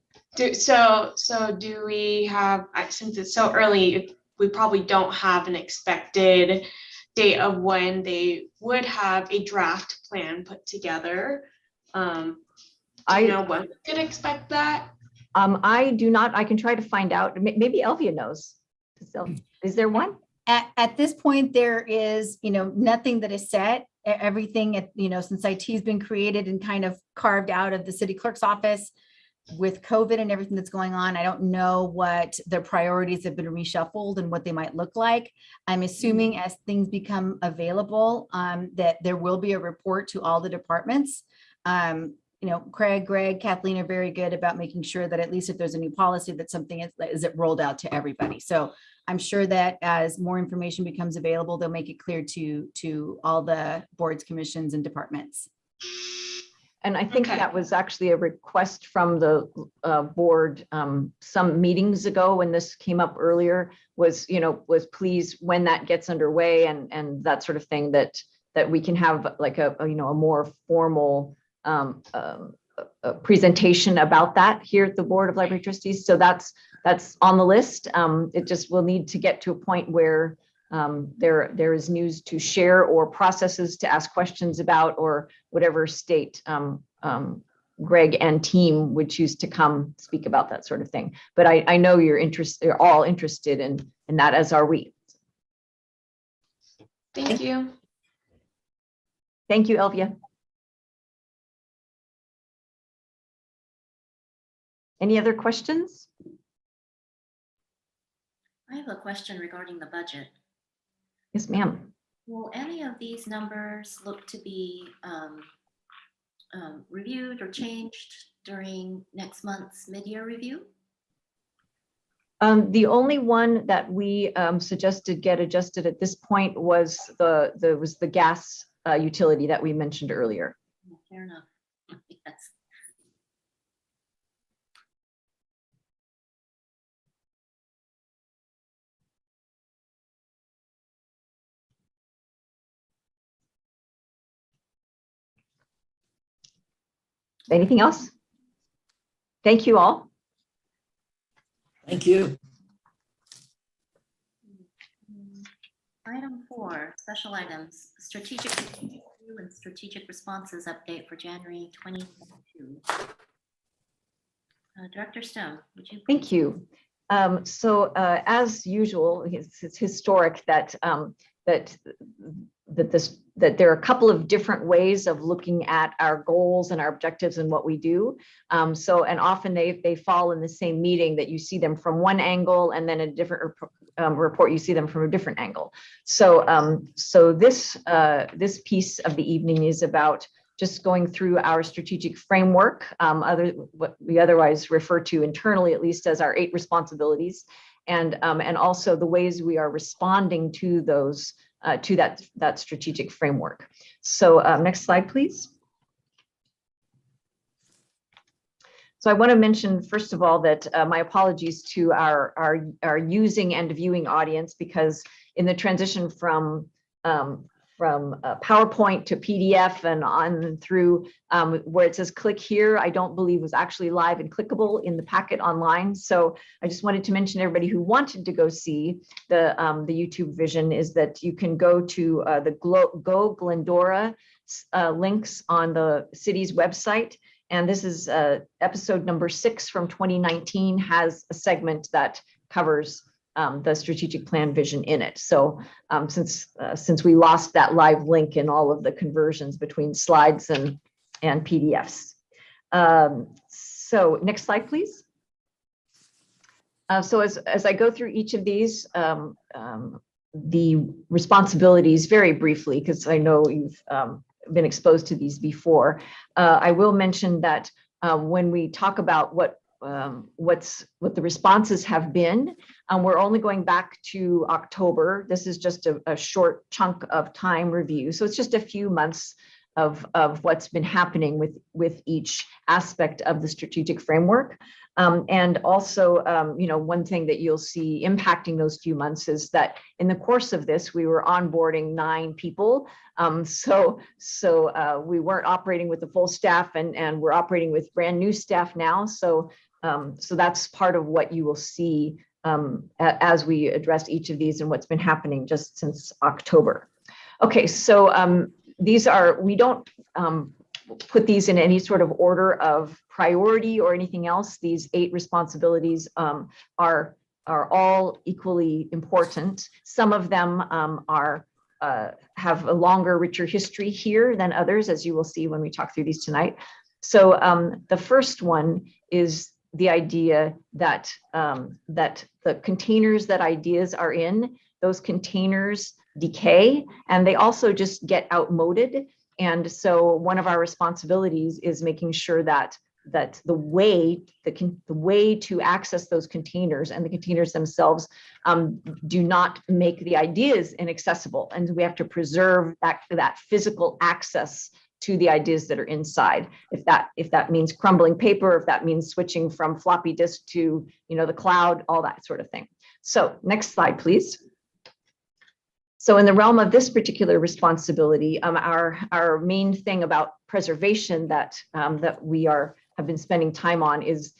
So do we have, since it's so early, we probably don't have an expected date of when they would have a draft plan put together. Do you know when we could expect that? I do not. I can try to find out. Maybe Elvia knows. Is there one? At this point, there is, nothing that is set. Everything, since IT has been created and kind of carved out of the city clerk's office with COVID and everything that's going on, I don't know what their priorities have been reshuffled and what they might look like. I'm assuming as things become available, that there will be a report to all the departments. Craig, Greg, Kathleen are very good about making sure that at least if there's a new policy, that something is it rolled out to everybody. So I'm sure that as more information becomes available, they'll make it clear to all the boards, commissions, and departments. And I think that was actually a request from the board some meetings ago when this came up earlier, was please, when that gets underway and that sort of thing, that we can have like a more formal presentation about that here at the Board of Library Trustees. So that's on the list. It just will need to get to a point where there is news to share or processes to ask questions about, or whatever state Greg and team would choose to come speak about that sort of thing. But I know you're all interested in that, as are we. Thank you. Thank you, Elvia. Any other questions? I have a question regarding the budget. Yes, ma'am. Will any of these numbers look to be reviewed or changed during next month's mid-year review? The only one that we suggested get adjusted at this point was the gas utility that we mentioned earlier. Fair enough. Yes. Anything else? Thank you all. Thank you. Item 4, special items, strategic review and strategic responses update for January 2022. Director Stone, would you? Thank you. So as usual, it's historic that that there are a couple of different ways of looking at our goals and our objectives and what we do. And often they fall in the same meeting, that you see them from one angle, and then a different report you see them from a different angle. So this piece of the evening is about just going through our strategic framework, what we otherwise refer to internally, at least, as our 8 responsibilities, and also the ways we are responding to those, to that strategic framework. So next slide, please. So I want to mention, first of all, that my apologies to our using and viewing audience, because in the transition from PowerPoint to PDF and on through where it says click here, I don't believe was actually live and clickable in the packet online. So I just wanted to mention everybody who wanted to go see the YouTube vision is that you can go to the Go Glendora links on the city's website. And this is episode number 6 from 2019 has a segment that covers the strategic plan vision in it. So since we lost that live link in all of the conversions between slides and PDFs. So next slide, please. So as I go through each of these, the responsibilities very briefly, because I know you've been exposed to these before, I will mention that when we talk about what the responses have been, we're only going back to October. This is just a short chunk of time review. So it's just a few months of what's been happening with each aspect of the strategic framework. And also, you know, one thing that you'll see impacting those few months is that in the course of this, we were onboarding 9 people. So we weren't operating with the full staff, and we're operating with brand new staff now. So that's part of what you will see as we address each of these and what's been happening just since October. Okay, so we don't put these in any sort of order of priority or anything else. These 8 responsibilities are all equally important. Some of them have a longer, richer history here than others, as you will see when we talk through these tonight. So the first one is the idea that the containers that ideas are in, those containers decay, and they also just get outmoded. And so one of our responsibilities is making sure that the way to access those containers and the containers themselves do not make the ideas inaccessible. And we have to preserve that physical access to the ideas that are inside. If that means crumbling paper, if that means switching from floppy disk to, you know, the cloud, all that sort of thing. So next slide, please. So in the realm of this particular responsibility, our main thing about preservation that we have been spending time on is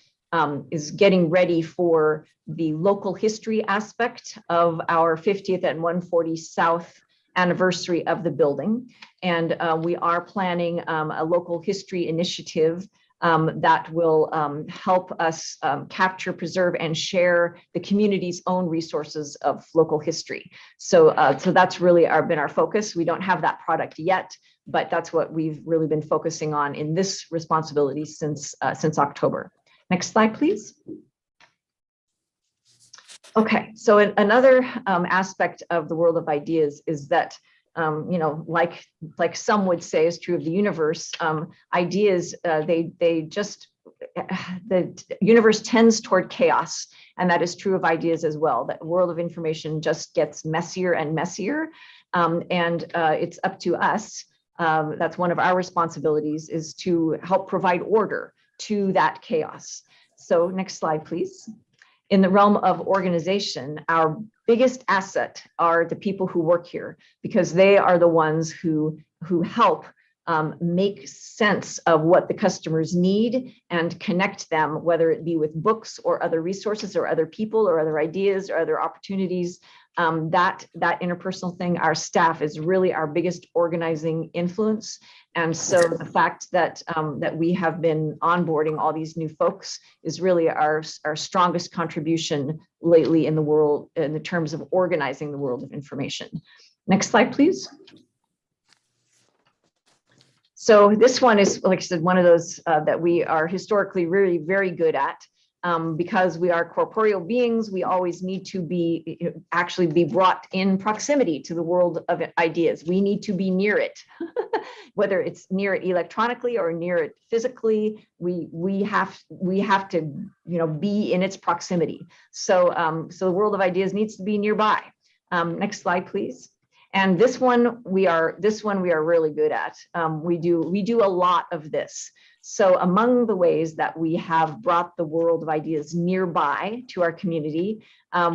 getting ready for the local history aspect of our 50th and 140 South anniversary of the building. And we are planning a local history initiative that will help us capture, preserve, and share the community's own resources of local history. So that's really been our focus. We don't have that product yet, but that's what we've really been focusing on in this responsibility since October. Next slide, please. Okay, so another aspect of the world of ideas is that you know, like some would say is true of the universe, ideas, the universe tends toward chaos, and that is true of ideas as well. That world of information just gets messier and messier, and it's up to us. That's one of our responsibilities, is to help provide order to that chaos. So next slide, please. In the realm of organization, our biggest asset are the people who work here, because they are the ones who help make sense of what the customers need and connect them, whether it be with books or other resources or other people or other ideas or other opportunities. That interpersonal thing, our staff is really our biggest organizing influence. And so the fact that we have been onboarding all these new folks is really our strongest contribution lately in the world, in the terms of organizing the world of information. Next slide, please. So this one is, like I said, one of those that we are historically really very good at. Because we are corporeal beings, we always need to actually be brought in proximity to the world of ideas. We need to be near it, whether it's near it electronically or near it physically. We have to, you know, be in its proximity. So the world of ideas needs to be nearby. Next slide, please. And this one we are really good at. We do a lot of this. So among the ways that we have brought the world of ideas nearby to our community,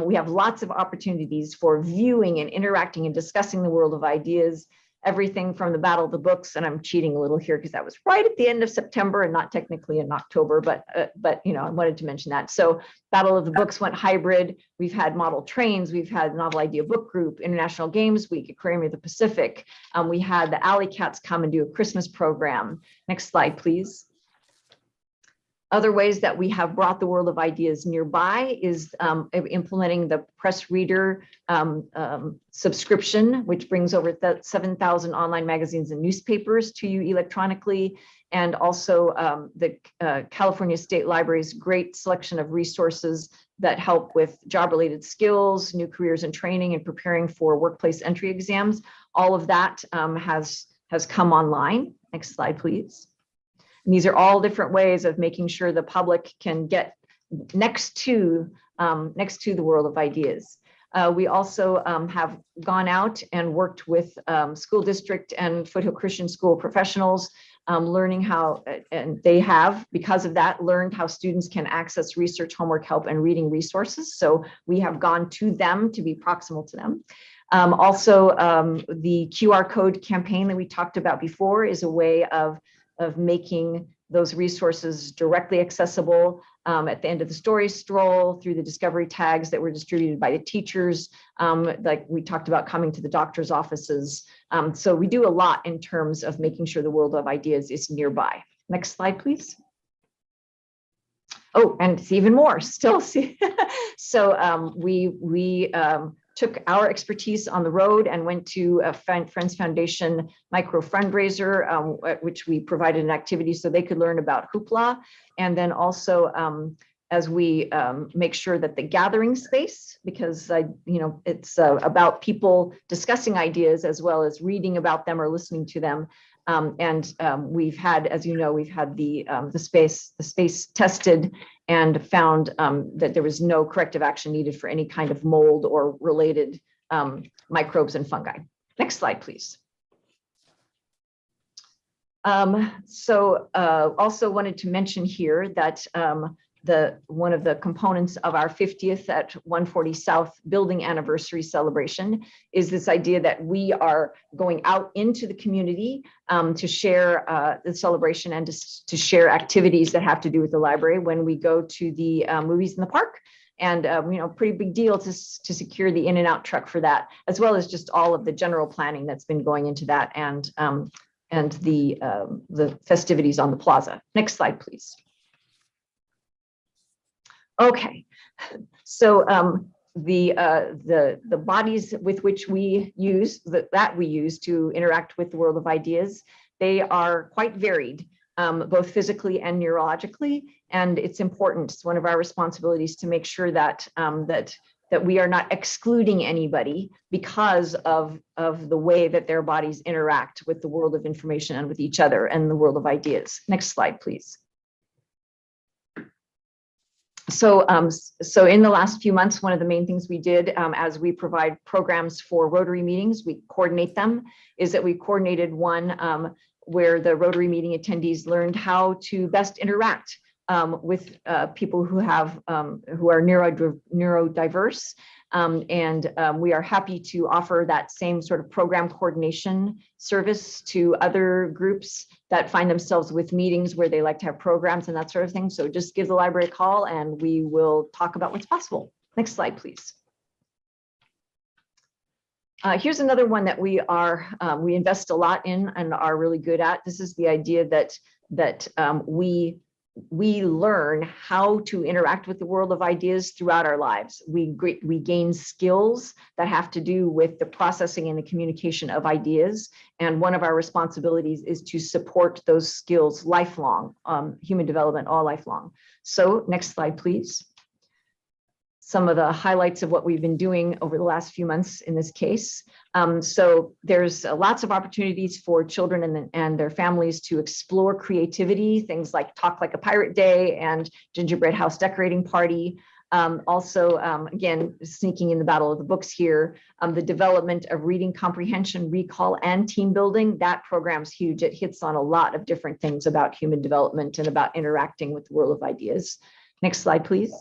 we have lots of opportunities for viewing and interacting and discussing the world of ideas everything from the Battle of the Books, and I'm cheating a little here because that was right at the end of September and not technically in October, but you know, I wanted to mention that. So Battle of the Books went hybrid. We've had model trains, we've had Novel Idea Book Group, International Games Week, Aquarium of the Pacific. We had the Alley Cats come and do a Christmas program. Next slide, please. Other ways that we have brought the world of ideas nearby is implementing the press reader subscription, which brings over 7,000 online magazines and newspapers to you electronically, and also the California State Library's great selection of resources that help with job-related skills, new careers and training, and preparing for workplace entry exams. All of that has come online. Next slide, please. And these are all different ways of making sure the public can get next to the world of ideas. We also have gone out and worked with school district and Foothill Christian School professionals, learning how, and they have, because of that, learned how students can access research, homework help, and reading resources. So we have gone to them to be proximal to them. Also, the QR code campaign that we talked about before is a way of making those resources directly accessible at the end of the story stroll, through the discovery tags that were distributed by the teachers, like we talked about coming to the doctor's offices. So we do a lot in terms of making sure the world of ideas is nearby. Next slide, please. Oh, and it's even more still. So we took our expertise on the road and went to a Friends Foundation micro fundraiser, at which we provided an activity so they could learn about Hoopla. And then also as we make sure that the gathering space, because you know, it's about people discussing ideas as well as reading about them or listening to them. We've had, as you know, we've had the space tested and found that there was no corrective action needed for any kind of mold or related microbes and fungi. Next slide, please. Also wanted to mention here that one of the components of our 50th at 140 South building anniversary celebration is this idea that we are going out into the community to share the celebration and to share activities that have to do with the library when we go to the movies in the park. And you know, pretty big deal to secure the in and out truck for that, as well as just all of the general planning that's been going into that, and the festivities on the plaza. Next slide, please. Okay, so the bodies with which we use that we use to interact with the world of ideas, they are quite varied, both physically and neurologically, and it's important. It's one of our responsibilities to make sure that that we are not excluding anybody because of the way that their bodies interact with the world of information and with each other and the world of ideas. Next slide, please. So in the last few months, one of the main things we did as we provide programs for Rotary meetings, we coordinate them, is that we coordinated one where the Rotary meeting attendees learned how to best interact with people who are neurodiverse. We are happy to offer that same sort of program coordination service to other groups that find themselves with meetings where they like to have programs and that sort of thing. So just give the library a call and we will talk about what's possible. Next slide, please. Here's another one that we invest a lot in and are really good at. This is the idea that we learn how to interact with the world of ideas throughout our lives. We gain skills that have to do with the processing and the communication of ideas. And one of our responsibilities is to support those skills lifelong, human development all lifelong. So next slide, please. Some of the highlights of what we've been doing over the last few months in this case. So there's lots of opportunities for children and their families to explore creativity, things like Talk Like a Pirate Day and Gingerbread House Decorating Party. Again, sneaking in the Battle of the Books here, the development of reading comprehension, recall, and team building. That program's huge. It hits on a lot of different things about human development and about interacting with the world of ideas. Next slide, please.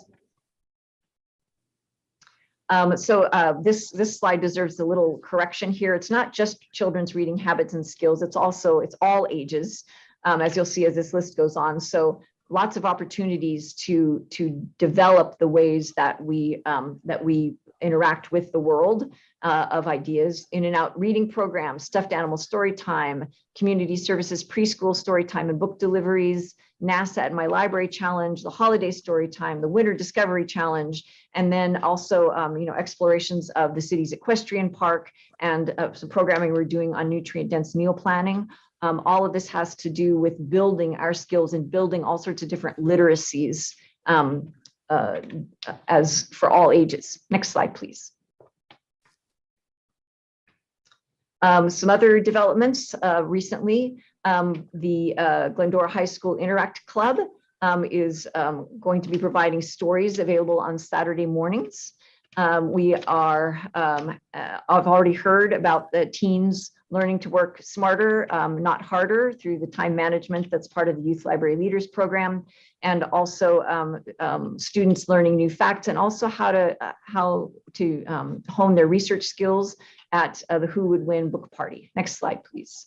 This slide deserves a little correction here. It's not just children's reading habits and skills. It's all ages, as you'll see as this list goes on. So lots of opportunities to develop the ways that we interact with the world of ideas. In and out reading programs, stuffed animal story time, community services, preschool story time and book deliveries, NASA at My Library Challenge, the holiday story time, the winter discovery challenge, and then also explorations of the city's equestrian park and some programming we're doing on nutrient dense meal planning. All of this has to do with building our skills and building all sorts of different literacies as for all ages. Next slide, please. Some other developments recently, the Glendora High School Interact Club is going to be providing stories available on Saturday mornings. I've already heard about the teens learning to work smarter, not harder, through the time management that's part of the Youth Library Leaders Program, and also students learning new facts and also how to hone their research skills at the Who Would Win book party. Next slide, please.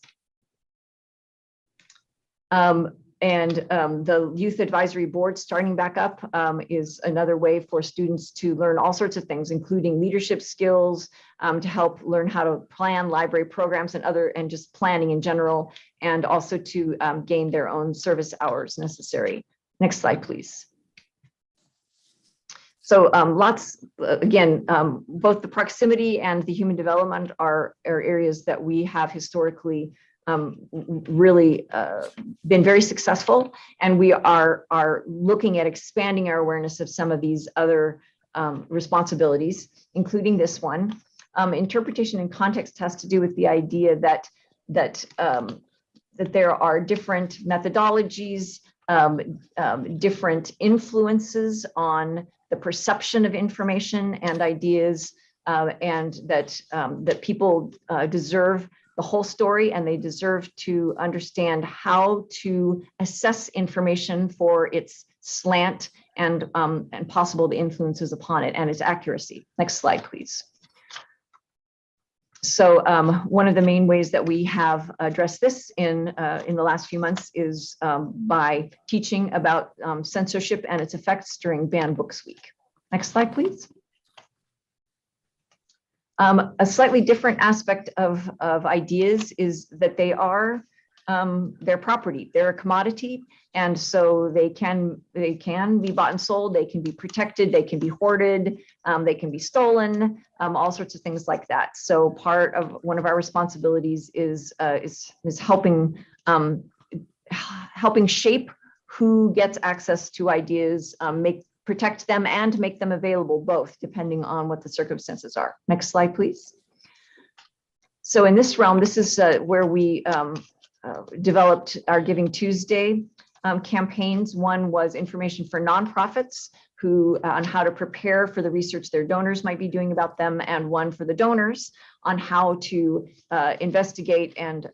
The Youth Advisory Board starting back up is another way for students to learn all sorts of things, including leadership skills, to help learn how to plan library programs and just planning in general, and also to gain their own service hours necessary. Next slide, please. So again, both the proximity and the human development are areas that we have historically really been very successful, and we are looking at expanding our awareness of some of these other responsibilities, including this one. Interpretation and context has to do with the idea that there are different methodologies, different influences on the perception of information and ideas, and that people deserve the whole story, and they deserve to understand how to assess information for its slant and possible influences upon it and its accuracy. Next slide, please. So one of the main ways that we have addressed this in the last few months is by teaching about censorship and its effects during Banned Books Week. Next slide, please. A slightly different aspect of ideas is that they are their property. They're a commodity, and so they can be bought and sold. They can be protected. They can be hoarded. They can be stolen. All sorts of things like that. So part of one of our responsibilities is helping shape who gets access to ideas, protect them and make them available, both depending on what the circumstances are. Next slide, please. So in this realm, this is where we developed our Giving Tuesday campaigns. One was information for nonprofits on how to prepare for the research their donors might be doing about them, and one for the donors on how to investigate and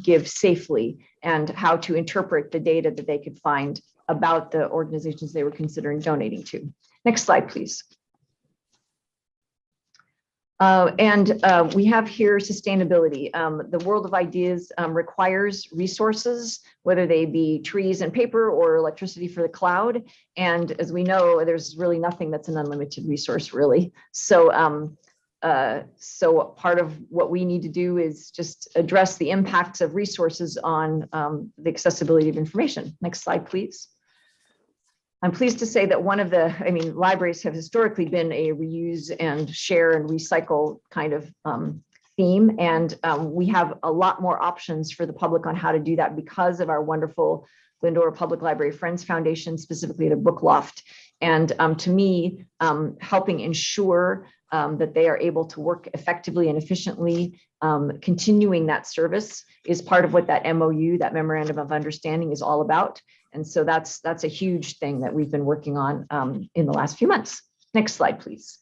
give safely, and how to interpret the data that they could find about the organizations they were considering donating to. Next slide, please. We have here sustainability. The world of ideas requires resources, whether they be trees and paper or electricity for the cloud. And as we know, there's really nothing that's an unlimited resource, really. So part of what we need to do is just address the impacts of resources on the accessibility of information. Next slide, please. I'm pleased to say that libraries have historically been a reuse and share and recycle kind of theme. And we have a lot more options for the public on how to do that because of our wonderful Glendora Public Library Friends Foundation, specifically the Book Loft. And to me, helping ensure that they are able to work effectively and efficiently, continuing that service is part of what that MOU, that Memorandum of Understanding, is all about. And so that's a huge thing that we've been working on in the last few months. Next slide, please.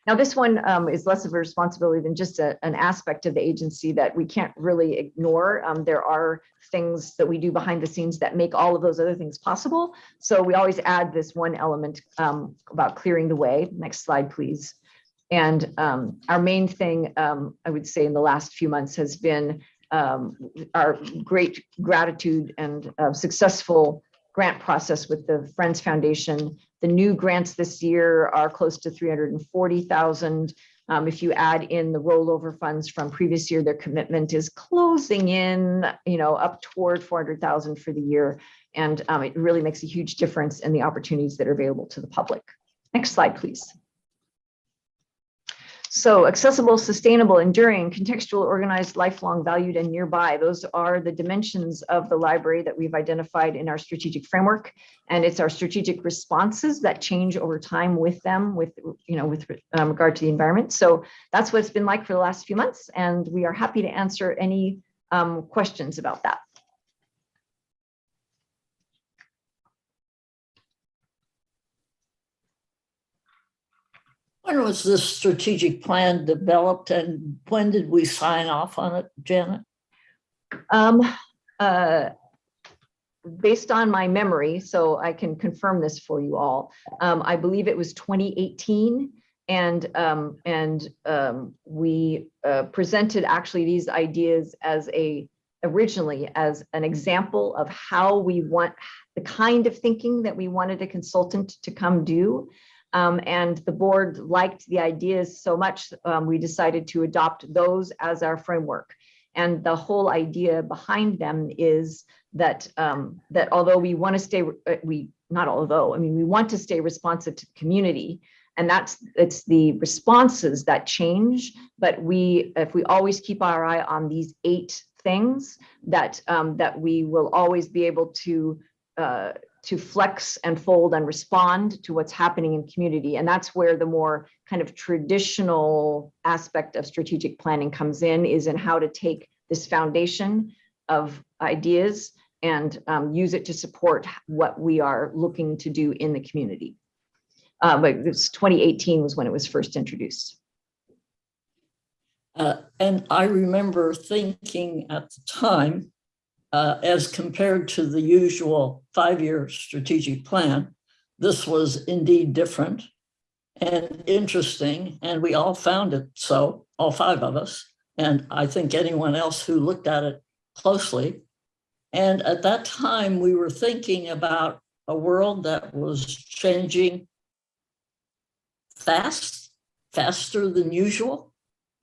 Now, this one is less of a responsibility than just an aspect of the agency that we can't really ignore. There are things that we do behind the scenes that make all of those other things possible. So we always add this one element about clearing the way. Next slide, please. And our main thing, I would say, in the last few months has been our great gratitude and successful grant process with the Friends Foundation. The new grants this year are close to 340,000. If you add in the rollover funds from previous year, their commitment is closing in, up toward 400,000 for the year. And it really makes a huge difference in the opportunities that are available to the public. Next slide, please. So accessible, sustainable, enduring, contextual, organized, lifelong, valued, and nearby. Those are the dimensions of the library that we've identified in our strategic framework. And it's our strategic responses that change over time with them, with regard to the environment. So that's what it's been like for the last few months. And we are happy to answer any questions about that. When was this strategic plan developed and when did we sign off on it, Janet? Based on my memory, so I can confirm this for you all, I believe it was 2018. And we presented actually these ideas originally as an example of how we want the kind of thinking that we wanted a consultant to come do. And the board liked the ideas so much, we decided to adopt those as our framework. And the whole idea behind them is that although we want to stay, we want to stay responsive to the community, and it's the responses that change. But if we always keep our eye on these 8 things, that we will always be able to flex and fold and respond to what's happening in community. And that's where the more kind of traditional aspect of strategic planning comes is in how to take this foundation of ideas and use it to support what we are looking to do in the community. But this 2018 was when it was first introduced. And I remember thinking at the time, as compared to the usual 5-year strategic plan, this was indeed different and interesting, and we all found it so, all 5 of us, and I think anyone else who looked at it closely. And at that time, we were thinking about a world that was changing faster than usual.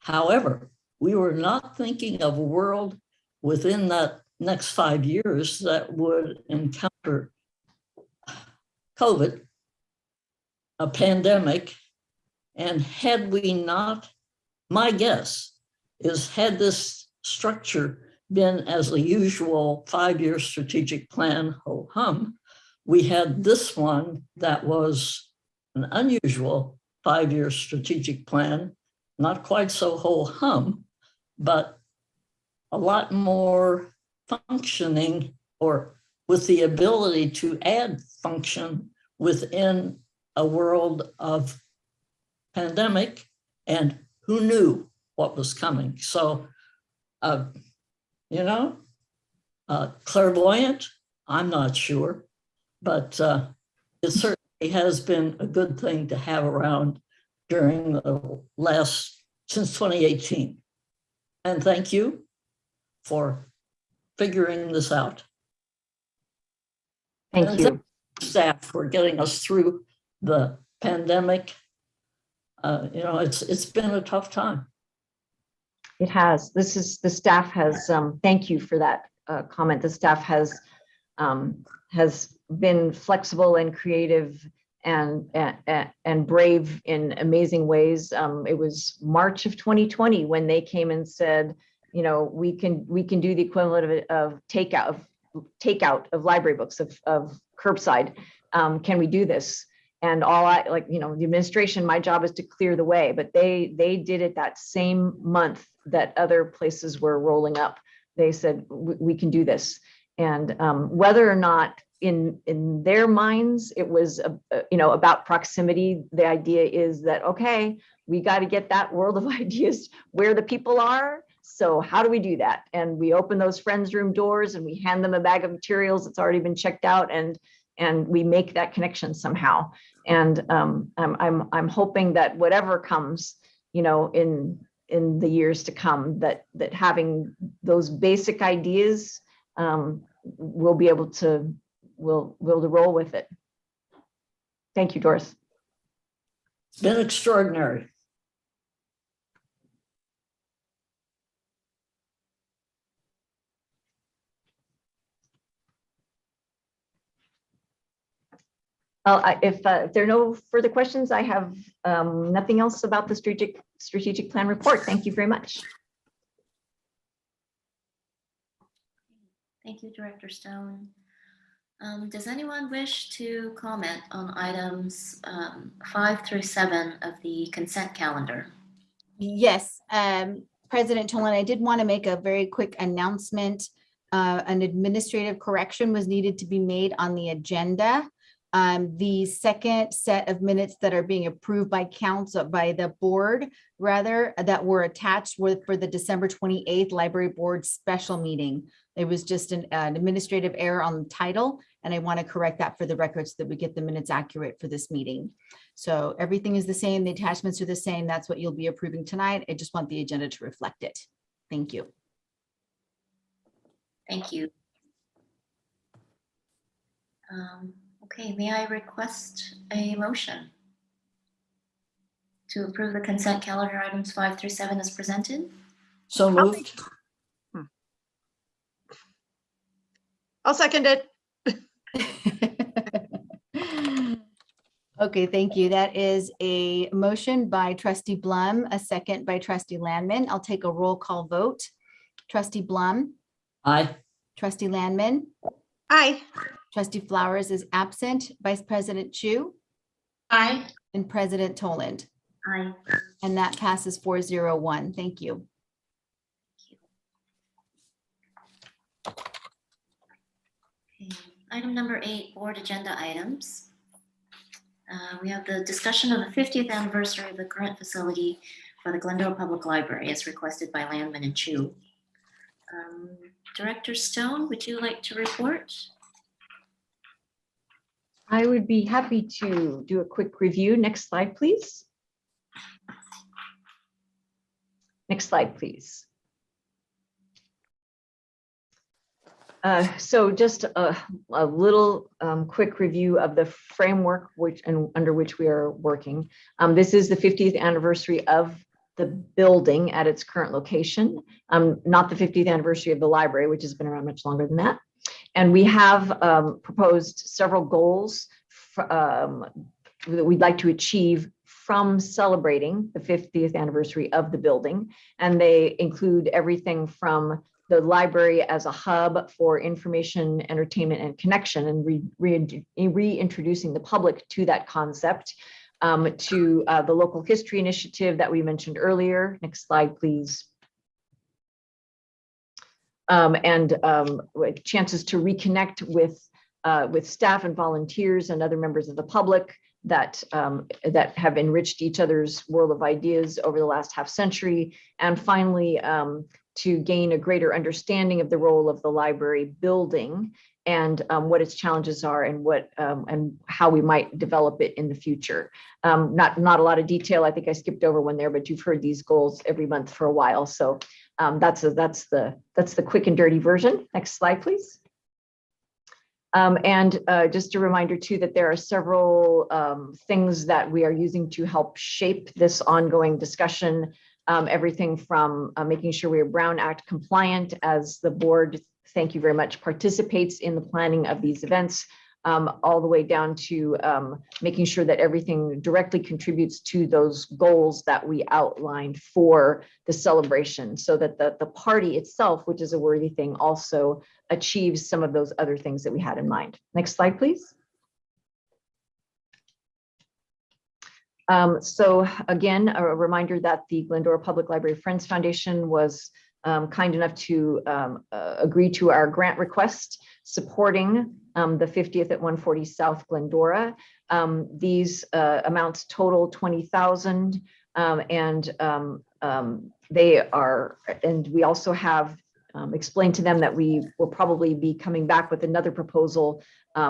However, we were not thinking of a world within that next 5 years that would encounter COVID, a pandemic, and had we not, my guess is, had this structure been as the usual 5-year strategic plan, ho hum, we had this one that was an unusual 5-year strategic plan, not quite so ho hum, but a lot more functioning, or with the ability to add function within a world of pandemic, and who knew what was coming. So, clairvoyant, I'm not sure, but it certainly has been a good thing to have around during since 2018. And thank you for figuring this out. Thank you. Staff for getting us through the pandemic. It's been a tough time. It has. The staff has, thank you for that comment. The staff has been flexible and creative and brave in amazing ways. It was March of 2020 when they came and said, we can do the equivalent of takeout of library books, of curbside. Can we do this? And the administration, my job is to clear the way, but they did it that same month that other places were rolling up. They said, we can do this. And whether or not in their minds, it was, about proximity. The idea is that, okay, we got to get that world of ideas where the people are. So how do we do that? And we open those friends room doors and we hand them a bag of materials that's already been checked out, and we make that connection somehow. And I'm hoping that whatever comes, in the years to come, that having those basic ideas, we'll be able to roll with it. Thank you, Doris. It's been extraordinary. If there are no further questions, I have nothing else about the strategic plan report. Thank you very much. Thank you, Director Stone. Does anyone wish to comment on items 5 through 7 of the consent calendar? Yes, President Tolan, I did want to make a very quick announcement. An administrative correction was needed to be made on the agenda. The second set of minutes that are being approved by council, by the board, rather, that were attached were for the December 28th Library Board special meeting. It was just an administrative error on the title, and I want to correct that for the record so that we get the minutes accurate for this meeting. So everything is the same. The attachments are the same. That's what you'll be approving tonight. I just want the agenda to reflect it. Thank you. Thank you. Okay, may I request a motion to approve the consent calendar items 5 through 7 as presented? So moved. I'll second it. Okay, thank you. That is a motion by Trustee Blum, a second by Trustee Landman. I'll take a roll call vote. Trustee Blum, Aye. Trustee Landman, Aye. Trustee Flowers is absent, Vice President Chu, Aye. and President Toland. Aye. And that passes 401. Thank you. Okay. Item number 8, board agenda items. We have the discussion of the 50th anniversary of the current facility for the Glendora Public Library as requested by Landman and Chu. Director Stone, would you like to report? I would be happy to do a quick review. Next slide, please. Next slide, please. So just a little quick review of the framework under which we are working. This is the 50th anniversary of the building at its current location, not the 50th anniversary of the library, which has been around much longer than that. And we have proposed several goals that we'd like to achieve from celebrating the 50th anniversary of the building. And they include everything from the library as a hub for information, entertainment, and connection, and reintroducing the public to that concept, to the local history initiative that we mentioned earlier. Next slide, please. And chances to reconnect with staff and volunteers and other members of the public that have enriched each other's world of ideas over the last half century. And finally, to gain a greater understanding of the role of the library building and what its challenges are and how we might develop it in the future. Not a lot of detail. I think I skipped over one there, but you've heard these goals every month for a while. So that's the quick and dirty version. Next slide, please. And just a reminder too that there are several things that we are using to help shape this ongoing discussion. Everything from making sure we are Brown Act compliant as the board, thank you very much, participates in the planning of these events, all the way down to making sure that everything directly contributes to those goals that we outlined for the celebration, so that the party itself, which is a worthy thing, also achieves some of those other things that we had in mind. Next slide, please. So again, a reminder that the Glendora Public Library Friends Foundation was kind enough to agree to our grant request supporting the 50th at 140 South Glendora. These amounts total 20,000, they are, and we also have explained to them that we will probably be coming back with another proposal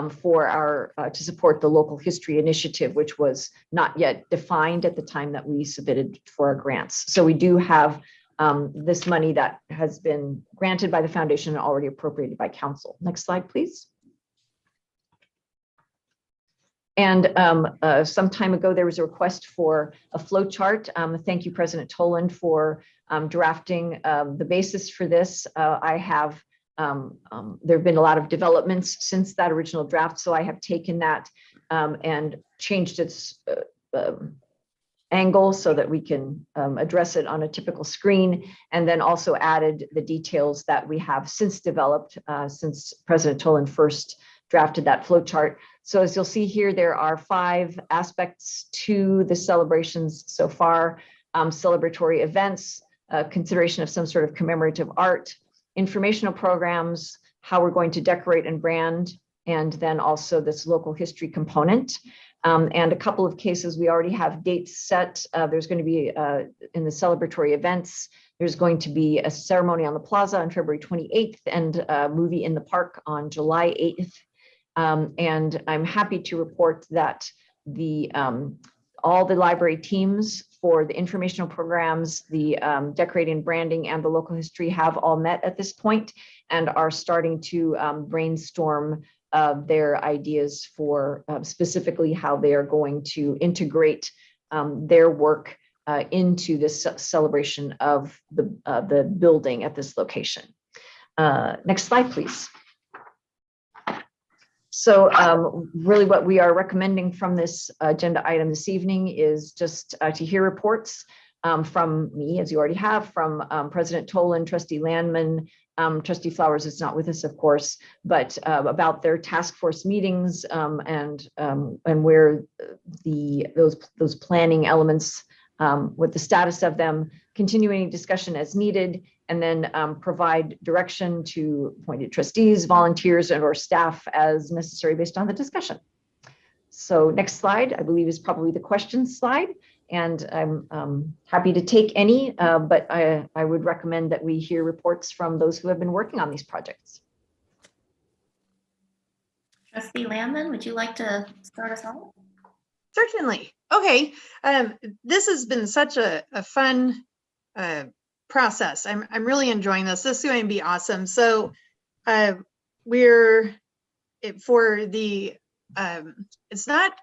for our to support the local history initiative, which was not yet defined at the time that we submitted for our grants. So we do have this money that has been granted by the foundation and already appropriated by council. Next slide, please. And some time ago, there was a request for a flow chart. Thank you, President Toland, for drafting the basis for this. There have been a lot of developments since that original draft, so I have taken that and changed its angle so that we can address it on a typical screen, and then also added the details that we have since developed since President Toland first drafted that flow chart. So as you'll see here, there are 5 aspects to the celebrations so far: celebratory events, consideration of some sort of commemorative art, informational programs, how we're going to decorate and brand, and then also this local history component. And a couple of cases, we already have dates set. There's going to be, in the celebratory events, there's going to be a ceremony on the plaza on February 28th and a movie in the park on July 8th. And I'm happy to report that all the library teams for the informational programs, the decorating, branding, and the local history have all met at this point and are starting to brainstorm their ideas for specifically how they are going to integrate their work into this celebration of the building at this location. Next slide, please. So really what we are recommending from this agenda item this evening is just to hear reports from me, as you already have, from President Toland, Trustee Landman, Trustee Flowers is not with us, of course, but about their task force meetings and where those planning elements, with the status of them, continuing discussion as needed, and then provide direction to appointed trustees, volunteers, and or staff as necessary based on the discussion. So next slide, I believe, is probably the questions slide. And I'm happy to take any, but I would recommend that we hear reports from those who have been working on these projects. Trustee Landman, would you like to start us off? Certainly. Okay. This has been such a fun process. I'm really enjoying this. This is going to be awesome. So it's not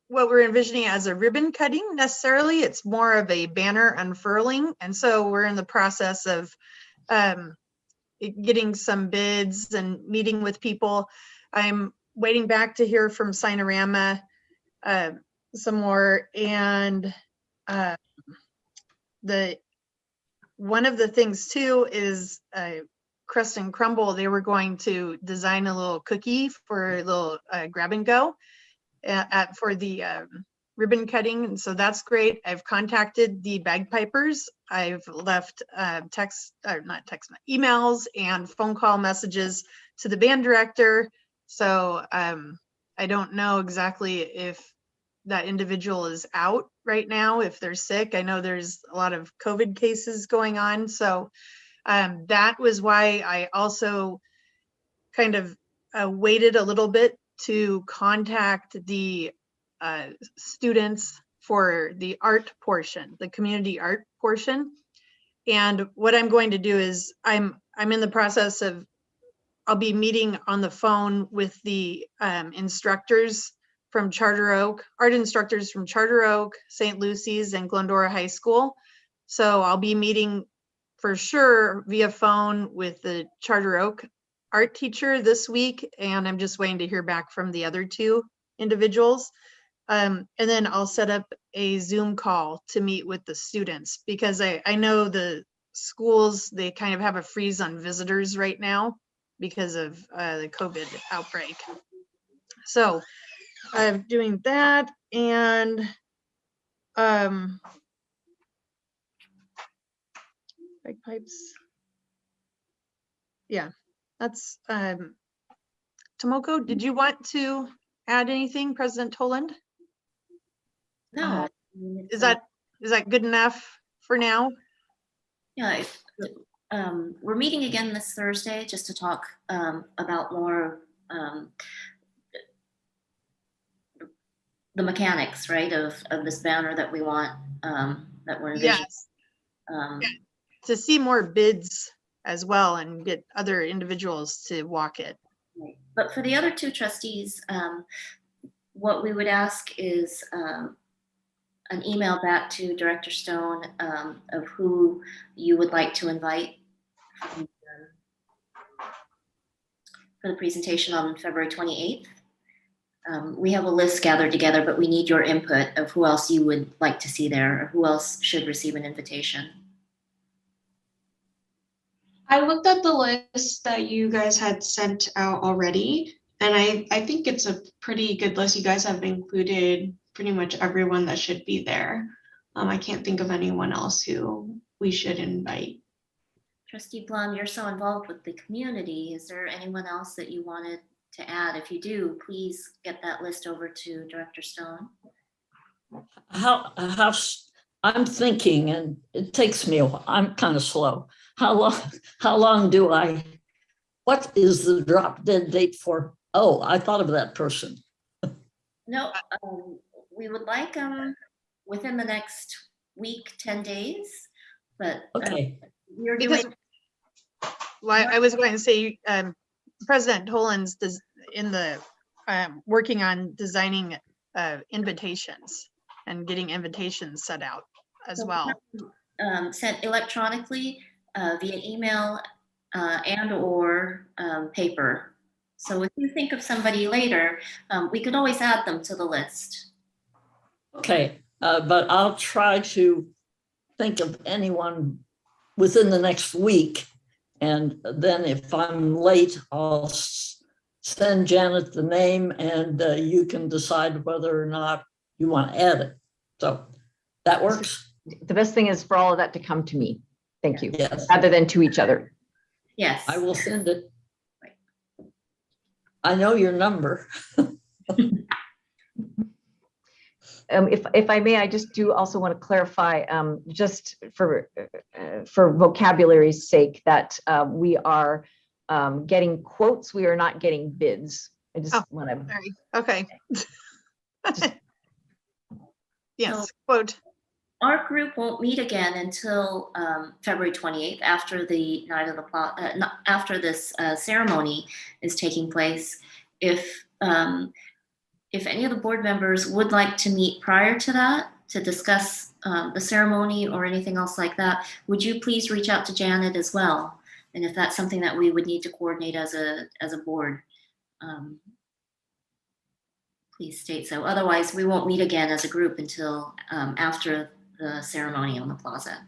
what we're envisioning as a ribbon cutting necessarily. It's more of a banner unfurling. And so we're in the process of getting some bids and meeting with people. I'm waiting back to hear from Sinorama some more. And one of the things too is Crust and Crumble. They were going to design a little cookie for a little grab and go for the ribbon cutting, and so that's great. I've contacted the bagpipers. I've left emails and phone call messages to the band director. So I don't know exactly if that individual is out right now, if they're sick. I know there's a lot of COVID cases going on. So that was why I also kind of waited a little bit to contact the students for the art portion, the community art portion. And what I'm going to do is I'm in the process of, I'll be meeting on the phone with the instructors from Charter Oak, art instructors from Charter Oak, St. Lucy's, and Glendora High School. So I'll be meeting for sure via phone with the Charter Oak art teacher this week, and I'm just waiting to hear back from the other 2 individuals. And then I'll set up a Zoom call to meet with the students, because I know the schools, they kind of have a freeze on visitors right now because of the COVID outbreak. So I'm doing that, and bagpipes. Yeah, that's Tomoko, did you want to add anything, President Toland? No. I mean, Is that good enough for now? Yeah, we're meeting again this Thursday just to talk about more the mechanics, right, of this banner that we want, that we're envisioning. Yes. To see more bids as well and get other individuals to walk it. Right. But for the other two trustees, what we would ask is an email back to Director Stone of who you would like to invite for the presentation on February 28th. We have a list gathered together, but we need your input of who else you would like to see there, or who else should receive an invitation. I looked at the list that you guys had sent out already, and I think it's a pretty good list. You guys have included pretty much everyone that should be there. I can't think of anyone else who we should invite. Trustee Blum, you're so involved with the community. Is there anyone else that you wanted to add? If you do, please get that list over to Director Stone. I'm thinking, and it takes me a while. I'm kind of slow. How long do what is the drop dead date for? Oh, I thought of that person. No, we would like them within the next week, 10 days, but Okay. we're doing. Well, I was going to say, President Toland's in the working on designing invitations and getting invitations set out as well. Sent electronically via email and or paper. So if you think of somebody later, we could always add them to the list. Okay, but I'll try to think of anyone within the next week. And then if I'm late, I'll send Janet the name and you can decide whether or not you want to add it. So that works. The best thing is for all of that to come to me. Thank you. Yes. Rather than to each other. Yes. I will send it. I know your number. If I may, I just do also want to clarify, just for vocabulary's sake, that we are getting quotes. We are not getting bids. I just want to. Okay. Yes, So, quote. our group won't meet again until February 28th, after the night of the after this ceremony is taking place. If any of the board members would like to meet prior to that to discuss the ceremony or anything else like that, would you please reach out to Janet as well? And if that's something that we would need to coordinate as a board, please state so. Otherwise, we won't meet again as a group until after the ceremony on the plaza.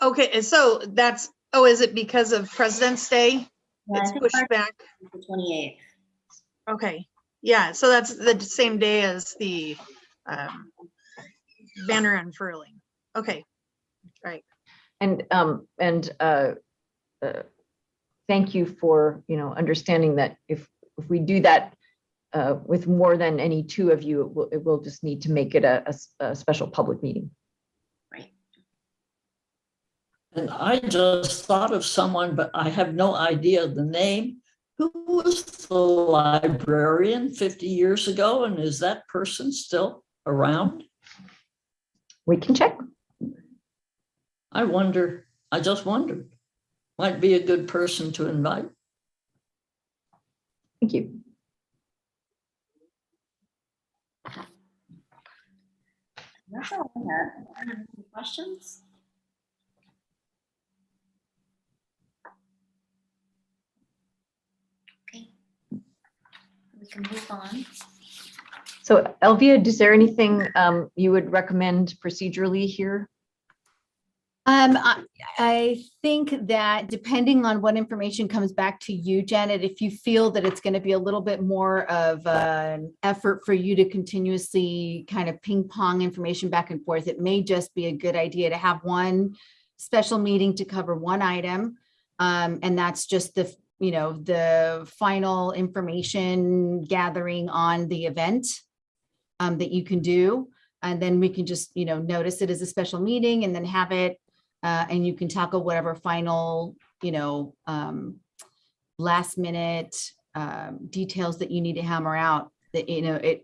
Okay, so that's, is it because of President's Day? Yeah, It's pushed back. The 28th. Okay, yeah, so that's the same day as the banner unfurling. Okay, right. And thank you for understanding that if we do that with more than any two of you, it will just need to make it a special public meeting. Right. And I just thought of someone, but I have no idea the name. Who was the librarian 50 years ago? And is that person still around? We can check. I just wondered. Might be a good person to invite. Thank you. That's all I had. Any questions? Okay. We can move on. So Elvia, is there anything you would recommend procedurally here? I think that depending on what information comes back to you, Janet, if you feel that it's going to be a little bit more of an effort for you to continuously kind of ping pong information back and forth, it may just be a good idea to have one special meeting to cover one item. And that's just the, the final information gathering on the event that you can do. And then we can just, notice it as a special meeting and then have it, and you can tackle whatever final, last minute details that you need to hammer out. That,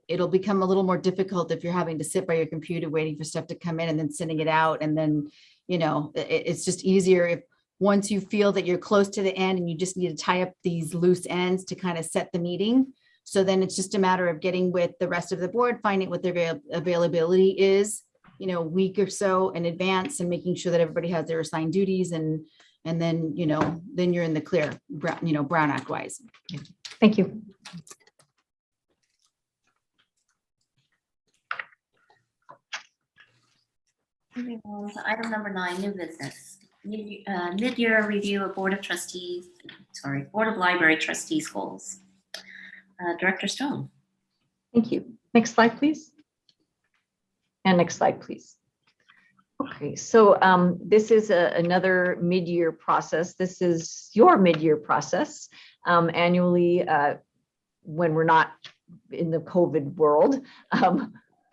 it'll become a little more difficult if you're having to sit by your computer waiting for stuff to come in and then sending it out. And then, it's just easier if once you feel that you're close to the end and you just need to tie up these loose ends to kind of set the meeting. So then it's just a matter of getting with the rest of the board, finding what their availability is, a week or so in advance, and making sure that everybody has their assigned duties, and then, then you're in the clear, Brown Act wise. Thank you. Moving on to item number 9, new business. Mid-year review of Board of Library Trustees goals. Director Stone. Thank you. Next slide, please. And next slide, please. Okay, so this is another mid-year process. This is your mid-year process. Annually, when we're not in the COVID world,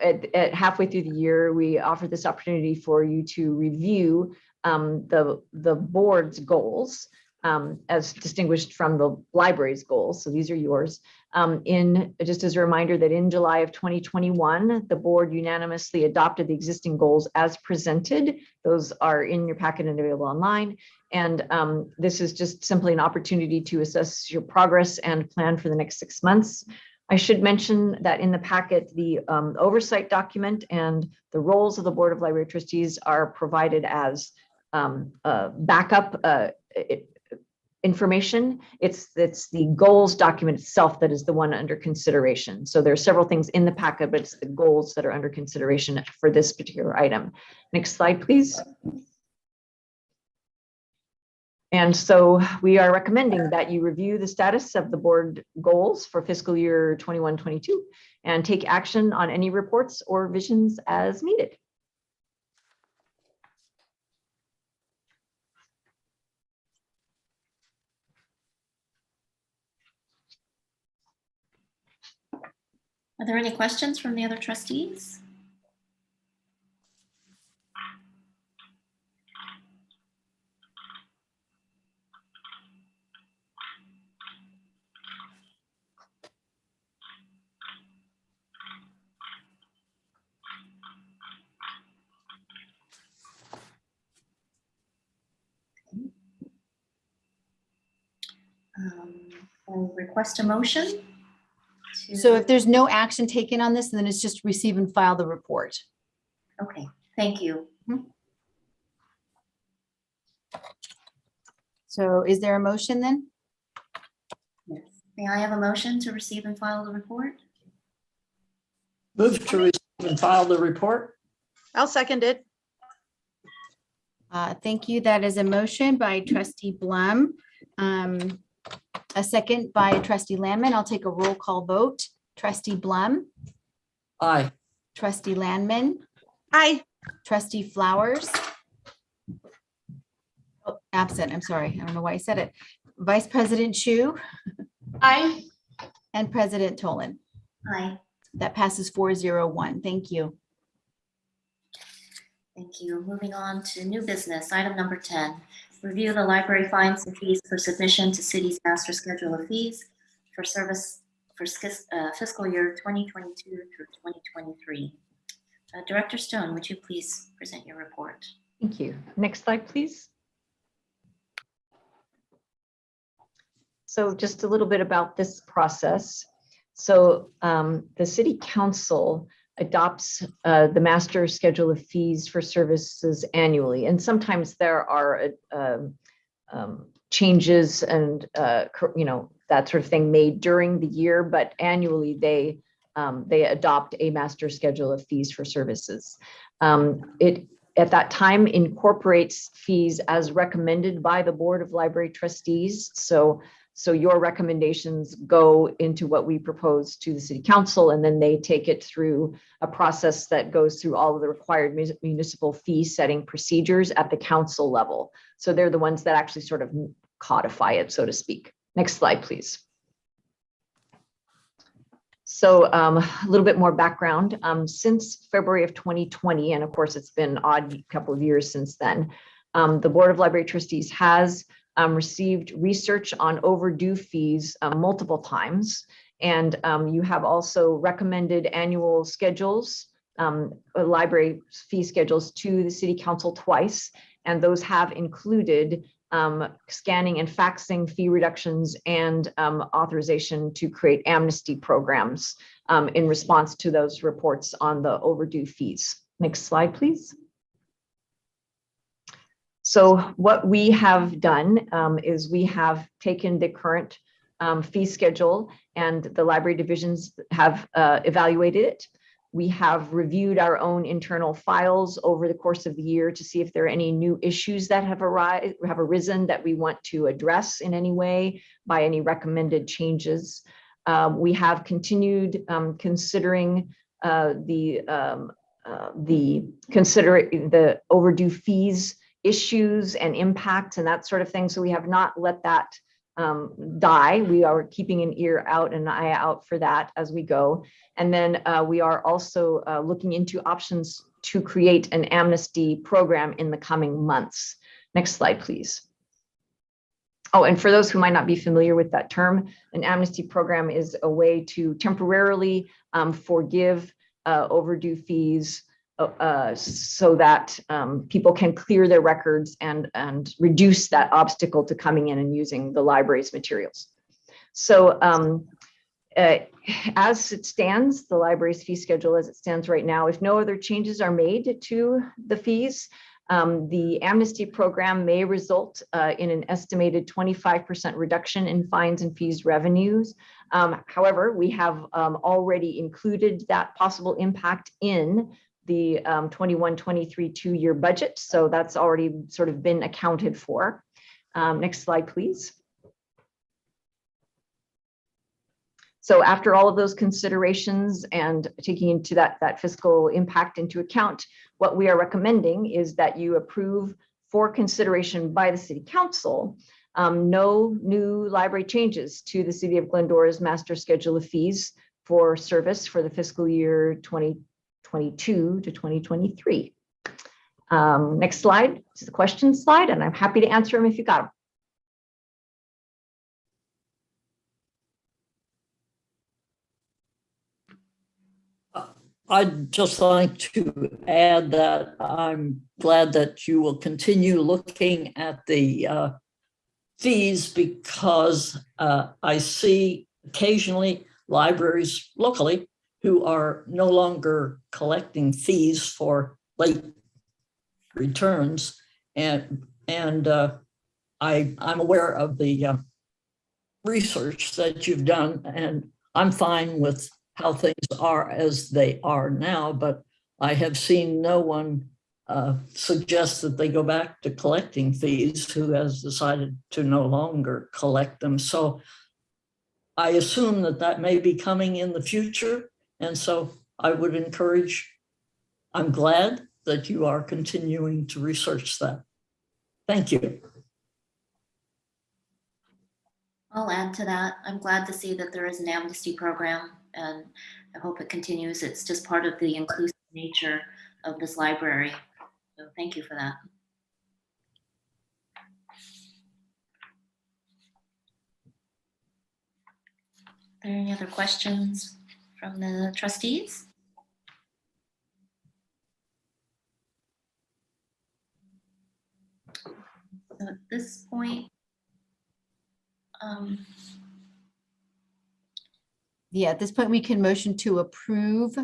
at halfway through the year, we offer this opportunity for you to review the board's goals, as distinguished from the library's goals. So these are yours. Just as a reminder that in July of 2021, the board unanimously adopted the existing goals as presented. Those are in your packet and available online. And this is just simply an opportunity to assess your progress and plan for the next 6 months. I should mention that in the packet, the oversight document and the roles of the Board of Library Trustees are provided as backup information. It's the goals document itself that is the one under consideration. So there are several things in the packet, but it's the goals that are under consideration for this particular item. Next slide, please. And so we are recommending that you review the status of the board goals for fiscal year 21-22 and take action on any reports or revisions as needed. Are there any questions from the other trustees? I'll request a motion. So if there's no action taken on this, then it's just receive and file the report. Okay, thank you. So is there a motion then? Yes. May I have a motion to receive and file the report? Move to receive and file the report. I'll second it. Thank you. That is a motion by Trustee Blum. A second by Trustee Landman. I'll take a roll call vote. Trustee Blum. Aye. Trustee Landman. Aye. Trustee Flowers. Oh, absent. I'm sorry. I don't know why I said it. Vice President Chu. Aye. And President Tolan. Aye. That passes 4-0-1. Thank you. Thank you. Moving on to new business, item number 10. Review the library fines and fees for submission to city's master schedule of fees for service for fiscal year 2022 through 2023. Director Stone, would you please present your report? Thank you. Next slide, please. So just a little bit about this process. So the City Council adopts the master schedule of fees for services annually. And sometimes there are changes and, that sort of thing made during the year, but annually they adopt a master schedule of fees for services. It at that time incorporates fees as recommended by the Board of Library Trustees. So your recommendations go into what we propose to the City Council, and then they take it through a process that goes through all of the required municipal fee setting procedures at the council level. So they're the ones that actually sort of codify it, so to speak. Next slide, please. So a little bit more background. Since February of 2020, and of course it's been an odd couple of years since then, the Board of Library Trustees has received research on overdue fees multiple times. And you have also recommended annual schedules, library fee schedules to the City Council twice. And those have included scanning and faxing fee reductions and authorization to create amnesty programs in response to those reports on the overdue fees. Next slide, please. So what we have done is we have taken the current fee schedule, and the library divisions have evaluated it. We have reviewed our own internal files over the course of the year to see if there are any new issues that have arisen that we want to address in any way by any recommended changes. We have continued considering the overdue fees issues and impacts and that sort of thing. So we have not let that die. We are keeping an ear out and an eye out for that as we go. And then we are also looking into options to create an amnesty program in the coming months. Next slide, please. Oh, and for those who might not be familiar with that term, an amnesty program is a way to temporarily forgive overdue fees so that people can clear their records and reduce that obstacle to coming in and using the library's materials. So as it stands, the library's fee schedule as it stands right now, if no other changes are made to the fees, the amnesty program may result in an estimated 25% reduction in fines and fees revenues. However, we have already included that possible impact in the 21-23 two-year budget. So that's already sort of been accounted for. Next slide, please. So after all of those considerations and taking into that fiscal impact into account, what we are recommending is that you approve for consideration by the City Council no new library changes to the City of Glendora's master schedule of fees for service for the fiscal year 2022 to 2023. Next slide, this is the question slide, and I'm happy to answer them if you got them. I'd just like to add that I'm glad that you will continue looking at the fees, because I see occasionally libraries locally who are no longer collecting fees for late returns. And I'm aware of the research that you've done, and I'm fine with how things are as they are now, but I have seen no one suggest that they go back to collecting fees who has decided to no longer collect them. So I assume that that may be coming in the future. And so I would encourage, I'm glad that you are continuing to research that. Thank you. I'll add to that. I'm glad to see that there is an amnesty program, and I hope it continues. It's just part of the inclusive nature of this library. So thank you for that. Are there any other questions from the trustees? So at this point, Yeah, at this point, we can motion to approve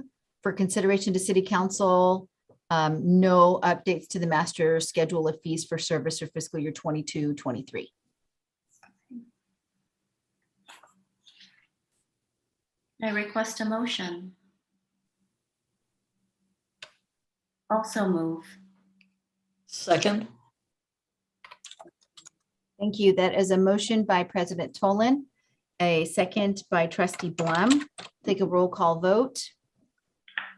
for consideration to City Council. No updates to the master schedule of fees for service for fiscal year 22-23. I request a motion. Also move. Second. Thank you. That is a motion by President Tolan, a second by Trustee Blum. Take a roll call vote.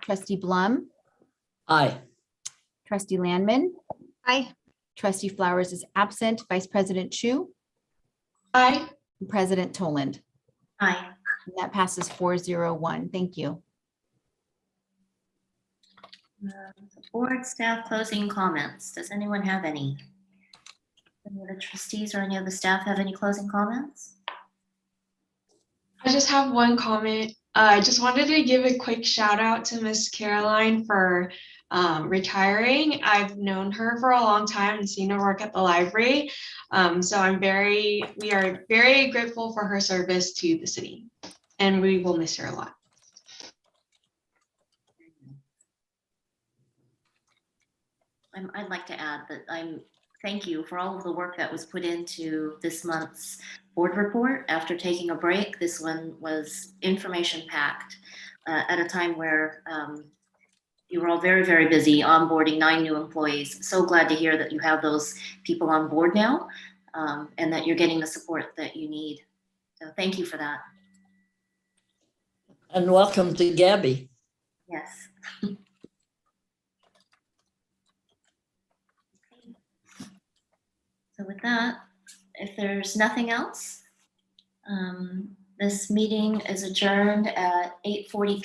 Trustee Blum, Aye. Trustee Landman, Aye. Trustee Flowers is absent. Vice President Chu, Aye. and President Toland. Aye. And that passes 401. Thank you. Board staff closing comments. Does anyone have any? Any of the trustees or any of the staff have any closing comments? I just have one comment. I just wanted to give a quick shout out to Miss Caroline for retiring. I've known her for a long time and seen her work at the library. So we are very grateful for her service to the city, and we will miss her a lot. I'd like to add that thank you for all of the work that was put into this month's board report. After taking a break, this one was information packed at a time where you were all very, very busy onboarding 9 new employees. So glad to hear that you have those people on board now and that you're getting the support that you need. So thank you for that. And welcome to Gabby. Yes. So with that, if there's nothing else, this meeting is adjourned at 8:40 p.m.